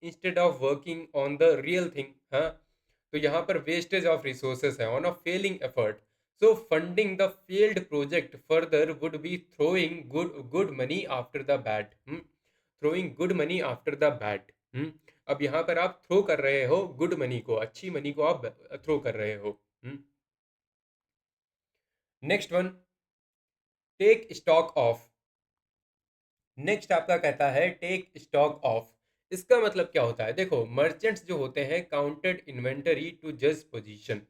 instead of working on the real thing. हाँ, तो यहाँ पर वेस्टेज ऑफ रिसोर्सेस है on a failing effort. So funding the failed project further would be throwing good money after the bad. Throwing good money after the bad. अब यहाँ पर आप throw कर रहे हो गुड मनी को, अच्छी मनी को आप थ्रो कर रहे हो। Next one, take stock of. Next आपका कहता है टेक स्टॉक ऑफ। इसका मतलब क्या होता है? देखो, मर्चेंट्स जो होते हैं काउंटेड इन्वेंटरी टू जज पोजीशन।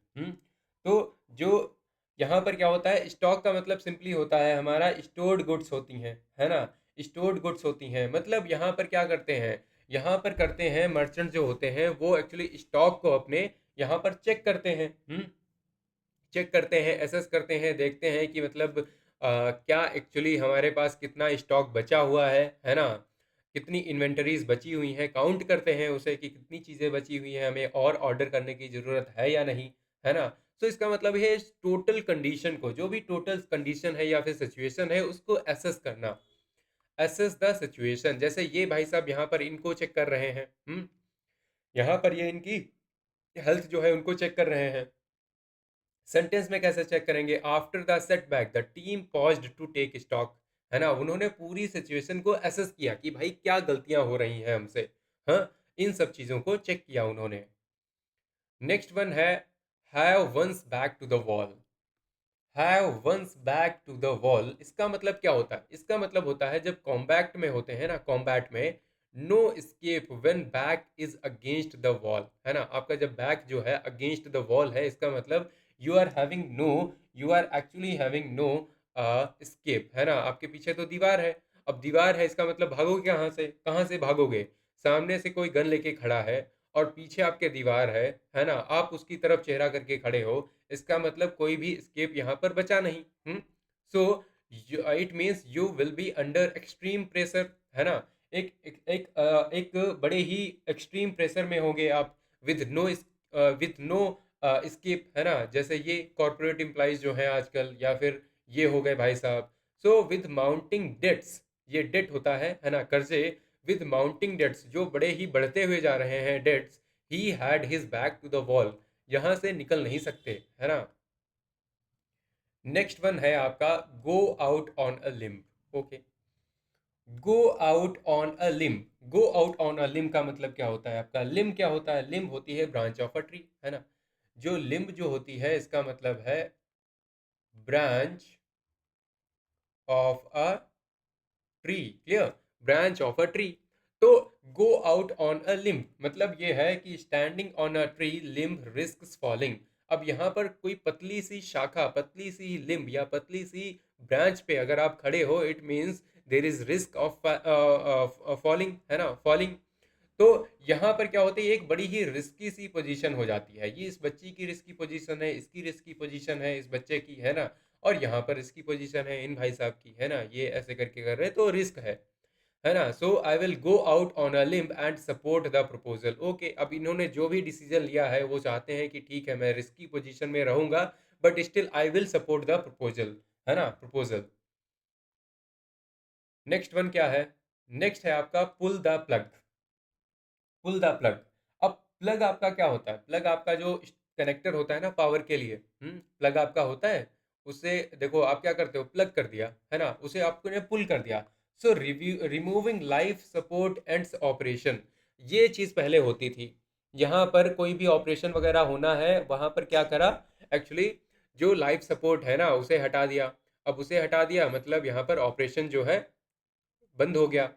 तो जो यहाँ पर क्या होता है, स्टॉक का मतलब सिंपली होता है हमारा स्टोर्ड गुड्स होती हैं, है ना। स्टोर्ड गुड्स होती हैं, मतलब यहाँ पर क्या करते हैं, यहाँ पर करते हैं मर्चेंट जो होते हैं वो एक्चुअली स्टॉक को अपने यहाँ पर चेक करते हैं। चेक करते हैं, एसेस करते हैं, देखते हैं कि मतलब क्या एक्चुअली हमारे पास कितना स्टॉक बचा हुआ है ना, कितनी इन्वेंटरीज बची हुई हैं, काउंट करते हैं उसे कि कितनी चीज़ें बची हुई हैं, हमें और ऑर्डर करने की ज़रूरत है या नहीं, है ना। तो इसका मतलब है टोटल कंडीशन को, जो भी टोटल कंडीशन है या फिर सिचुएशन है उसको एसेस करना। Assess the situation. जैसे ये भाई साहब यहाँ पर इनको चेक कर रहे हैं, यहाँ पर ये इनकी हेल्थ जो है उनको चेक कर रहे हैं। सेंटेंस में कैसे चेक करेंगे? After the setback the team paused to take stock, है ना। उन्होंने पूरी सिचुएशन को एसेस किया कि भाई क्या गलतियां हो रही हैं हमसे, हाँ, इन सब चीजों को चेक किया उन्होंने। नेक्स्ट वन है have one's back to the wall. Have one's back to the wall इसका मतलब क्या होता है? इसका मतलब होता है जब कॉम्बैक्ट में होते हैं ना, कॉम्बैट में no escape when back is against the wall, है ना। आपका जब बैक जो है अगेंस्ट द वॉल है, इसका मतलब you are having no, you are actually having no escape, है ना। आपके पीछे तो दीवार है, अब दीवार है इसका मतलब भागोगे कहाँ से? कहाँ से भागोगे? सामने से कोई गन लेके खड़ा है और पीछे आपके दीवार है ना, आप उसकी तरफ चेहरा करके खड़े हो, इसका मतलब कोई भी स्केप यहाँ पर बचा नहीं। सो it means you will be under extreme pressure, है ना। एक बड़े ही एक्सट्रीम प्रेशर में होंगे आप, विद नो स्केप, है ना। जैसे ये कॉर्पोरेट एम्प्लॉइज जो हैं आजकल, या फिर ये हो गए भाई साहब। सो विद माउंटिंग डेट्स, ये डेट होता है ना, कर्जे। विद माउंटिंग डेट्स, जो बड़े ही बढ़ते हुए जा रहे हैं that's, he had his back to the wall, यहाँ से निकल नहीं सकते, है ना। नेक्स्ट वन है आपका गो out on a limb. Okay, go out on a limb. Go out on a limb का मतलब क्या होता है? आपका लिम्ब क्या होता है? लिम्ब होती है ब्रांच ऑफ अ ट्री, है ना। जो लिम्ब जो होती है इसका मतलब है branch of a tree. Clear? Branch of a tree. तो go out on a limb मतलब ये है कि standing on a tree limb risk falling. अब यहाँ पर कोई पतली सी शाखा, पतली सी लिम्ब या पतली सी ब्रांच पे अगर आप खड़े हो, it means there is risk of falling, है ना, फॉलिंग। तो यहाँ पर क्या होता है, एक बड़ी ही रिस्की सी पोजीशन हो जाती है। ये इस बच्ची की रिस्की पोजीशन है, इसकी रिस्की पोजीशन है, इस बच्चे की, है ना, और यहाँ पर रिस्की पोजीशन है इन भाई साहब की, है ना, ये ऐसे करके कर रहे हैं तो रिस्क है ना। So I will go out on a limb and support the proposal. Okay, अब इन्होंने जो भी डिसीजन लिया है वो चाहते हैं कि ठीक है मैं रिस्की पोजीशन में रहूंगा, but still I will support the proposal, है ना, प्रपोजल। नेक्स्ट वन क्या है? नेक्स्ट है आपका pull the plug. Pull the plug. अब प्लग आपका क्या होता है? प्लग आपका जो कनेक्टर होता है ना पावर के लिए, प्लग आपका होता है। उससे देखो आप क्या करते हो, प्लग कर दिया, है ना, उसे आपने पुल कर दिया। So review removing life support ends operation, ये चीज पहले होती थी। यहाँ पर कोई भी ऑपरेशन वगैरह होना है, वहां पर क्या करा, एक्चुअली जो लाइफ सपोर्ट है ना उसे हटा दिया। अब उसे हटा दिया मतलब यहाँ पर ऑपरेशन जो है बंद हो गया।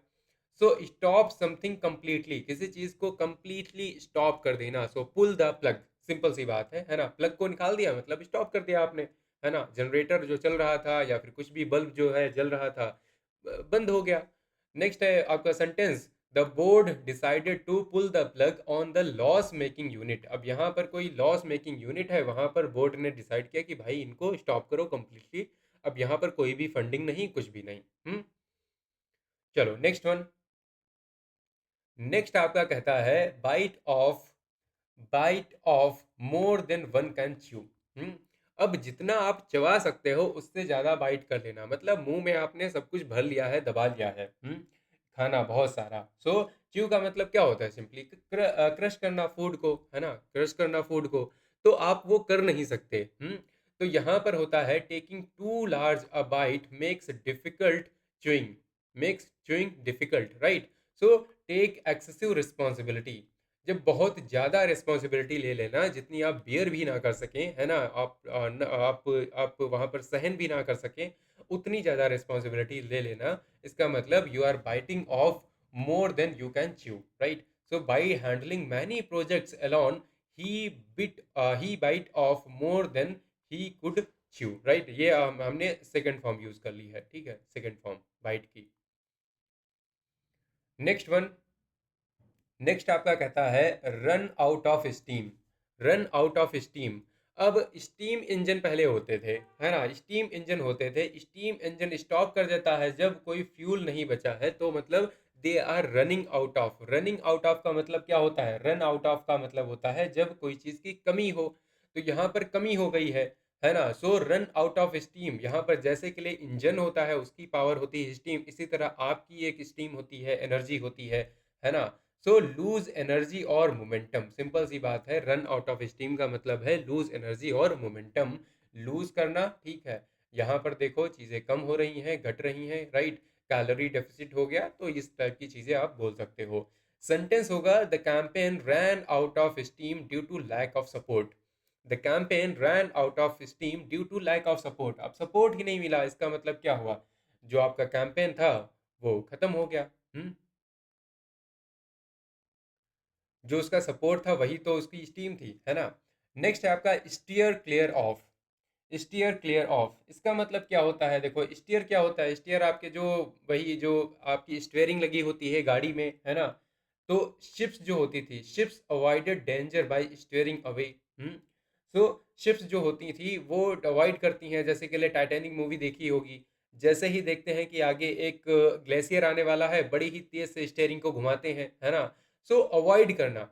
सो स्टॉप समथिंग कंप्लीटली, किसी चीज को कंप्लीटली स्टॉप कर देना। सो पुल द प्लग, सिंपल सी बात है ना, प्लग को निकाल दिया मतलब स्टॉप कर दिया आपने, है ना। जनरेटर जो चल रहा था या फिर कुछ भी बल्ब जो है जल रहा था, बंद हो गया। नेक्स्ट है आपका sentence, the board decided to pull the plug on the loss making unit. अब यहाँ पर कोई लॉस मेकिंग यूनिट है, वहां पर बोर्ड ने डिसाइड किया कि भाई इनको स्टॉप करो कंप्लीटली। अब यहाँ पर कोई भी फंडिंग नहीं, कुछ भी नहीं। चलो नेक्स्ट वन। नेक्स्ट आपका कहता है bite off more than one can chew. अब जितना आप चबा सकते हो उससे ज्यादा बाइट कर लेना, मतलब मुंह में आपने सब कुछ भर लिया है, दबा लिया है, खाना बहुत सारा। सो च्यू का मतलब क्या होता है, सिंपली क्रश करना फूड को, है ना, क्रश करना फूड को। तो आप वो कर नहीं सकते। तो यहाँ पर होता है taking too large a bite makes chewing difficult, right. So take excessive responsibility, जब बहुत ज़्यादा रिस्पॉन्सिबिलिटी ले लेना, जितनी आप बियर भी ना कर सकें, है ना, आप वहाँ पर सहन भी ना कर सकें, उतनी ज़्यादा रिस्पॉन्सिबिलिटी ले लेना, इसका मतलब you are biting off more than you can chew, right. So by handling many projects alone, he he bite off more than he could chew, right. ये हमने सेकंड फॉर्म यूज कर ली है, ठीक है, सेकंड फॉर्म बाइट की। Next one. Next आपका कहता है run out of steam. Run out of steam. अब स्टीम इंजन पहले होते थे, है ना, स्टीम इंजन होते थे, स्टीम इंजन स्टॉप कर देता है जब कोई फ्यूल नहीं बचा है, तो मतलब they are running out of. Running out of का मतलब क्या होता है, रन आउट ऑफ का मतलब होता है जब कोई चीज की कमी हो। तो यहाँ पर कमी हो गई है ना। सो रन आउट ऑफ स्टीम, यहाँ पर जैसे के लिए इंजन होता है उसकी पावर होती है स्टीम, इसी तरह आपकी एक स्टीम होती है, एनर्जी होती है ना। सो लूज एनर्जी और मोमेंटम, सिंपल सी बात है, रन आउट ऑफ स्टीम का मतलब है लूज एनर्जी और मोमेंटम। लूज करना, ठीक है, यहाँ पर देखो चीजें कम हो रही हैं, घट रही हैं, राइट, कैलोरी डेफिसिट हो गया, तो इस टाइप की चीजें आप बोल सकते हो। सेंटेंस होगा the campaign ran out of steam due to lack of support. The campaign ran out of steam due to lack of support. अब सपोर्ट ही नहीं मिला, इसका मतलब क्या हुआ, जो आपका कैंपेन था वो खत्म हो गया। जो उसका सपोर्ट था वही तो उसकी स्टीम थी, है ना। नेक्स्ट है आपका steer clear of. Steer clear of, इसका मतलब क्या होता है, देखो स्टीयर क्या होता है, स्टीयर आपके जो, वही जो आपकी स्टीयरिंग लगी होती है गाड़ी में, है ना। तो शिप्स जो होती थी, ships avoided danger by steering away. So ships जो होती थी वो अवॉइड करती हैं, जैसे कि टाइटैनिक मूवी देखी होगी, जैसे ही देखते हैं कि आगे एक ग्लेशियर आने वाला है, बड़ी ही तेज से स्टीयरिंग को घुमाते हैं, है ना। सो अवॉइड करना,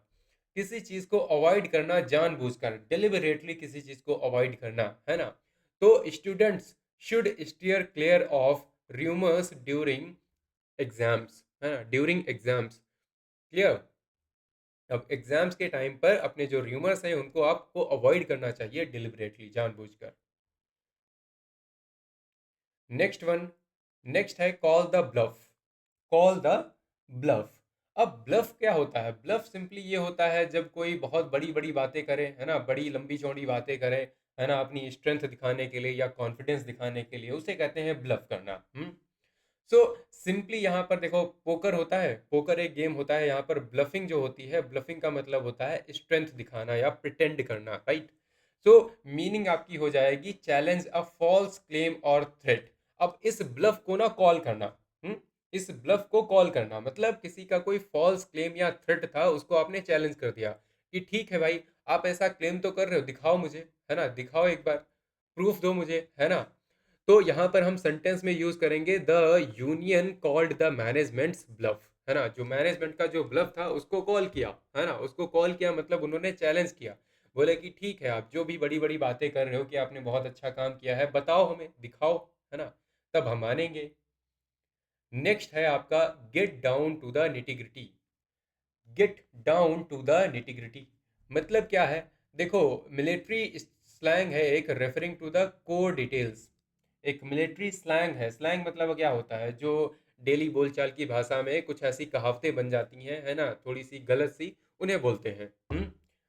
किसी चीज को अवॉइड करना जानबूझकर, डिलिबरेटली किसी चीज को अवॉइड करना, है ना। तो students should steer clear of rumours during exams, है ना, ड्यूरिंग एग्जाम्स, क्लियर। अब एग्जाम्स के टाइम पर अपने जो रूमर्स हैं उनको आपको अवॉइड करना चाहिए, डिलिबरेटली, जानबूझकर। Next one. नेक्स्ट है call the bluff. Call the bluff. अब ब्लफ क्या होता है, ब्लफ सिंपली ये होता है जब कोई बहुत बड़ी बड़ी बातें करे, है ना, बड़ी लंबी चौड़ी बातें करे, है ना, अपनी स्ट्रेंथ दिखाने के लिए या कॉन्फिडेंस दिखाने के लिए, उसे कहते हैं ब्लफ करना। सो सिंपली यहाँ पर देखो पोकर होता है, पोकर एक गेम होता है, यहाँ पर ब्लफिंग जो होती है, ब्लफिंग का मतलब होता है स्ट्रेंथ दिखाना या प्रिटेंड करना, राइट। सो मीनिंग आपकी हो जाएगी चैलेंज अ फॉल्स क्लेम और थ्रेट। अब इस ब्लफ को ना कॉल करना, इस ब्लफ को कॉल करना मतलब किसी का कोई फॉल्स क्लेम या थ्रेट था, उसको आपने चैलेंज कर दिया कि ठीक है भाई, आप ऐसा क्लेम तो कर रहे हो, दिखाओ मुझे, है ना, दिखाओ एक बार, प्रूफ दो मुझे, है ना। तो यहाँ पर हम सेंटेंस में यूज करेंगे the union called the management's bluff, है ना, जो मैनेजमेंट का जो ब्लफ था उसको कॉल किया, है ना, उसको कॉल किया मतलब उन्होंने चैलेंज किया, बोले कि ठीक है, आप जो भी बड़ी बड़ी बातें कर रहे हो कि आपने बहुत अच्छा काम किया है, बताओ हमें, दिखाओ, है ना, तब हम मानेंगे। नेक्स्ट है आपका get down to the nitty gritty. Get down to the nitty gritty मतलब क्या है? देखो, मिलिट्री स्लैंग है एक, referring to the core details. एक मिलिट्री स्लैंग है, स्लैंग मतलब क्या होता है, जो डेली बोलचाल की भाषा में कुछ ऐसी कहावतें बन जाती हैं, है ना, थोड़ी सी गलत सी, उन्हें बोलते हैं।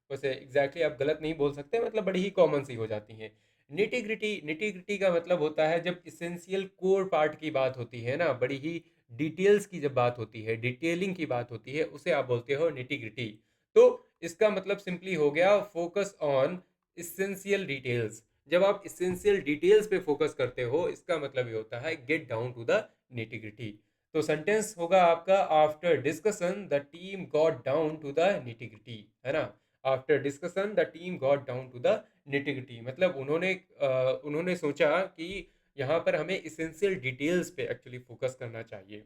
वैसे एग्जैक्टली आप गलत नहीं बोल सकते, मतलब बड़ी ही कॉमन सी हो जाती हैं। निटिग्रिटी, निटिग्रिटी का मतलब होता है जब इसेंशियल कोर पार्ट की बात होती है ना, बड़ी ही डिटेल्स की जब बात होती है, डिटेलिंग की बात होती है, उसे आप बोलते हो निटिग्रिटी। तो इसका मतलब सिंपली हो गया फोकस ऑन इसेंशियल डिटेल्स। जब आप इसेंशियल डिटेल्स पे फोकस करते हो, इसका मतलब ये होता है get down to the nitty gritty. तो सेंटेंस होगा आपका, after discussion the team got down to the nitty gritty, है ना। After discussion the team got down to the nitty gritty मतलब उन्होंने सोचा कि यहाँ पर हमें इसेंशियल डिटेल्स पे एक्चुअली फोकस करना चाहिए।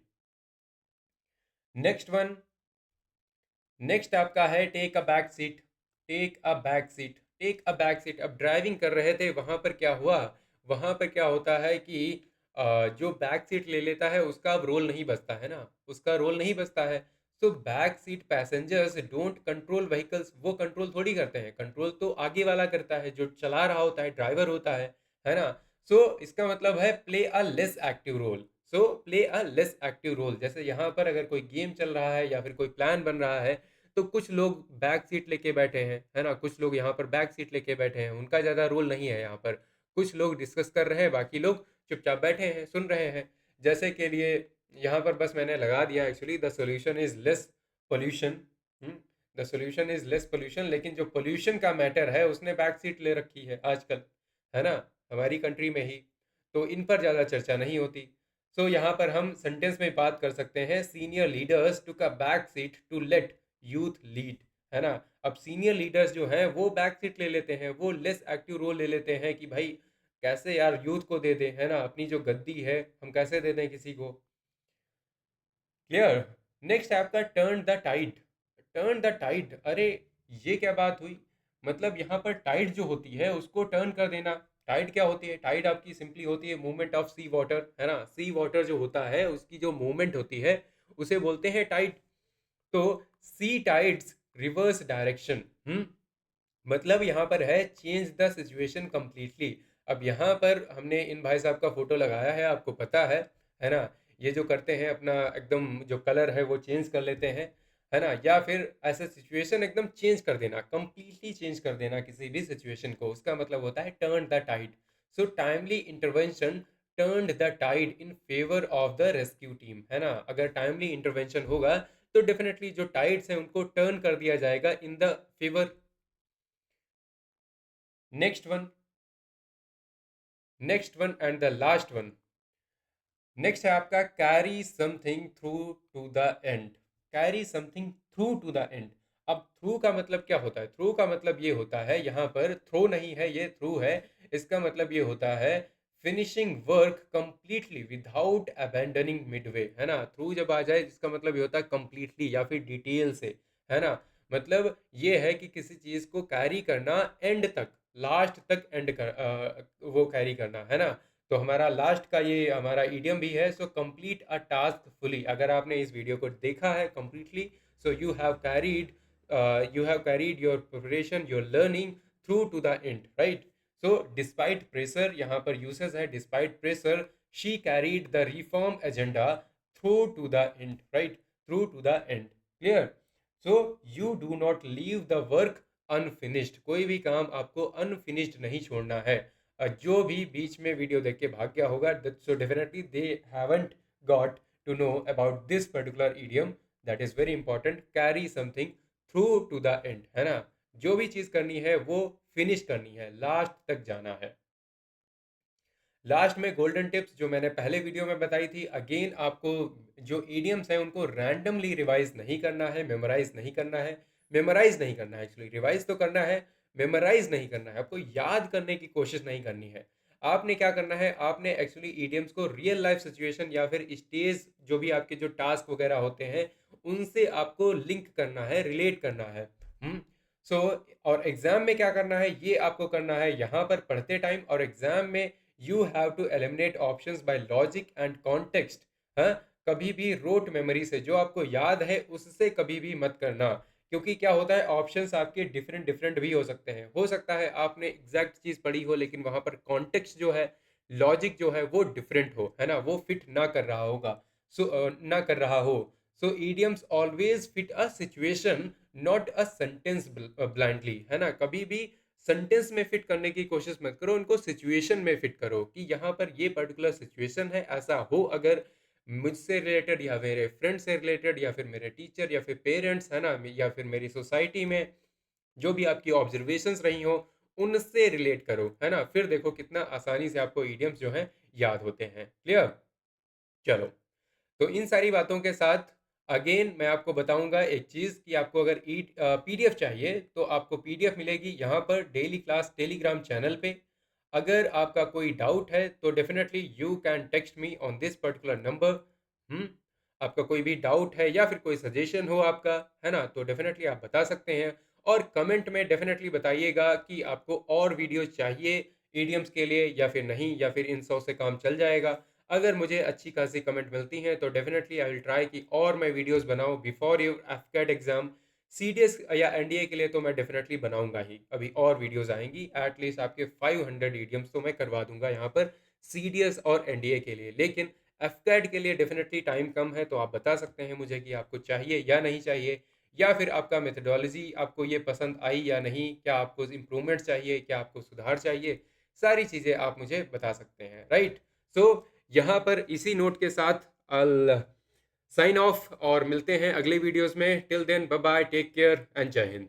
नेक्स्ट वन, नेक्स्ट आपका है take a back seat. Take a back seat, take a back seat. अब ड्राइविंग कर रहे थे, वहां पर क्या हुआ, वहां पर क्या होता है कि जो बैक सीट ले लेता है उसका अब रोल नहीं बचता है ना, उसका रोल नहीं बचता है। So back seat passengers don't control vehicles, वो कंट्रोल थोड़ी करते हैं, कंट्रोल तो आगे वाला करता है, जो चला रहा होता है, ड्राइवर होता है ना। सो इसका मतलब है play a less active role. So play a less active role, जैसे यहाँ पर अगर कोई गेम चल रहा है या फिर कोई प्लान बन रहा है, तो कुछ लोग बैक सीट लेके बैठे हैं, है ना, कुछ लोग यहाँ पर बैक सीट लेके बैठे हैं, उनका ज़्यादा रोल नहीं है यहाँ पर। कुछ लोग डिस्कस कर रहे हैं, बाकी लोग चुपचाप बैठे हैं, सुन रहे हैं। जैसे के लिए यहाँ पर बस मैंने लगा दिया actually, the solution is less pollution. The solution is less pollution, लेकिन जो पोल्यूशन का मैटर है उसने बैक सीट ले रखी है आजकल, है ना, हमारी कंट्री में ही। तो इन पर ज़्यादा चर्चा नहीं होती। सो यहाँ पर हम सेंटेंस में बात कर सकते हैं, senior leaders took a back seat to let youth lead, है ना। अब सीनियर लीडर्स जो हैं वो बैक सीट ले लेते हैं, वो लेस एक्टिव रोल ले लेते हैं कि भाई कैसे यार यूथ को दे दें, है ना, अपनी जो गद्दी है हम कैसे दे दें किसी को। क्लियर। नेक्स्ट है आपका turn the tide. Turn the tide, अरे ये क्या बात हुई, मतलब यहाँ पर टाइड जो होती है उसको टर्न कर देना। टाइड क्या होती है? टाइड आपकी सिंपली होती है मूवमेंट ऑफ सी वाटर, है ना, सी वाटर जो होता है उसकी जो मूवमेंट होती है उसे बोलते हैं टाइड। तो सी टाइड्स रिवर्स डायरेक्शन, मतलब यहाँ पर है चेंज द सिचुएशन कंप्लीटली। अब यहाँ पर हमने इन भाई साहब का फोटो लगाया है, आपको पता है ना, ये जो करते हैं अपना एकदम जो कलर है वो चेंज कर लेते हैं, है ना, या फिर ऐसे सिचुएशन एकदम चेंज कर देना, कंप्लीटली चेंज कर देना किसी भी सिचुएशन को, उसका मतलब होता है turn the tide. So timely intervention turn the tide in favour of the rescue team, है ना। अगर टाइमली इंटरवेंशन होगा तो डेफिनेटली जो टाइड्स हैं उनको टर्न कर दिया जाएगा in the favour. Next one, next one and the last one. Next है आपका carry something through to the end. Carry something through to the end. अब थ्रू का मतलब क्या होता है? थ्रू का मतलब ये होता है, यहाँ पर थ्रो नहीं है, ये थ्रू है। इसका मतलब ये होता है finishing work completely without abandoning Midway, है ना। थ्रू जब आ जाए इसका मतलब ये होता है कंप्लीटली या फिर डिटेल से, है ना। मतलब ये है कि किसी चीज को कैरी करना एंड तक, लास्ट तक एंड कर वो कैरी करना, है ना। तो हमारा लास्ट का ये हमारा इडियम भी है, so complete a task fully. अगर आपने इस वीडियो को देखा है completely, so you have carried your preparation, your learning through to the end, right. So despite pressure, यहाँ पर यूसेस है despite pressure, she carried the reform agenda through to the end, right, through to the end. Clear. So you do not leave the work unfinished, कोई भी काम आपको unfinished नहीं छोड़ना है। जो भी बीच में वीडियो देख के भाग गया होगा, so definitely they haven't got to know about this particular idiom, that is very important, carry something through to the end, है ना। जो भी चीज करनी है वो फिनिश करनी है, लास्ट तक जाना है। लास्ट में गोल्डन टिप्स जो मैंने पहले वीडियो में बताई थी, अगेन आपको जो ईडियम्स हैं उनको रैंडमली रिवाइज नहीं करना है, मेमोराइज नहीं करना है, मेमोराइज नहीं करना है, एक्चुअली रिवाइज तो करना है, मेमोराइज नहीं करना है, आपको याद करने की कोशिश नहीं करनी है। आपने क्या करना है, आपने एक्चुअली ईडियम्स को रियल लाइफ सिचुएशन या फिर स्टेज जो भी आपके जो टास्क वगैरह होते हैं उनसे आपको लिंक करना है, रिलेट करना है। हम्म सो और एग्जाम में क्या करना है ये आपको करना है यहाँ पर पढ़ते टाइम, और एग्जाम में you have to eliminate options by logic and context. हाँ, कभी भी रोट मेमोरी से जो आपको याद है उससे कभी भी मत करना, क्योंकि क्या होता है ऑप्शंस आपके डिफरेंट डिफरेंट भी हो सकते हैं। हो सकता है आपने एग्जैक्ट चीज पढ़ी हो लेकिन वहां पर कॉन्टेक्स्ट जो है, लॉजिक जो है वो डिफरेंट हो, है ना, वो फिट ना कर रहा होगा। ना कर रहा हो। So idioms always fit a situation, not a sentence blindly, है ना। कभी भी सेंटेंस में फिट करने की कोशिश मत करो, उनको सिचुएशन में फिट करो कि यहाँ पर ये पर्टिकुलर सिचुएशन है, ऐसा हो अगर मुझसे रिलेटेड या मेरे फ्रेंड से रिलेटेड या फिर मेरे टीचर या फिर पेरेंट्स, है ना, या फिर मेरी सोसाइटी में जो भी आपकी ऑब्जर्वेशंस रही हो उनसे रिलेट करो, है ना। फिर देखो कितना आसानी से आपको ईडियम्स जो है याद होते हैं। क्लियर? चलो, तो इन सारी बातों के साथ अगेन मैं आपको बताऊंगा एक चीज़ कि आपको अगर पीडीएफ चाहिए तो आपको पीडीएफ मिलेगी यहाँ पर डेली क्लास टेलीग्राम चैनल पे। अगर आपका कोई डाउट है तो definitely you can text me on this particular number. Hmm आपका कोई भी डाउट है या फिर कोई सजेशन हो आपका, है ना, तो डेफिनेटली आप बता सकते हैं। और कमेंट में डेफिनेटली बताइएगा कि आपको और वीडियोस चाहिए ईडियम्स के लिए या फिर नहीं, या फिर इन 100 से काम चल जाएगा। अगर मुझे अच्छी खासी कमेंट मिलती हैं तो डेफिनेटली आई विल ट्राई कि और मैं वीडियोस बनाऊं बिफोर योर एफकेट एग्जाम। सीडीएस या एनडीए के लिए तो मैं डेफिनेटली बनाऊंगा ही, अभी और वीडियोस आएंगी, एटलीस्ट आपके 500 ईडियम्स तो मैं करवा दूंगा यहाँ पर सीडीएस और एनडीए के लिए। लेकिन एफकेट के लिए डेफिनेटली टाइम कम है, तो आप बता सकते हैं मुझे कि आपको चाहिए या नहीं चाहिए, या फिर आपका मेथडोलॉजी आपको ये पसंद आई या नहीं, क्या आपको इम्प्रूवमेंट चाहिए, क्या आपको सुधार चाहिए, सारी चीज़ें आप मुझे बता सकते हैं, राइट। सो यहाँ पर इसी नोट के साथ अल साइन ऑफ और मिलते हैं अगले वीडियोस में। Till then bye bye, take care and Jai Hind.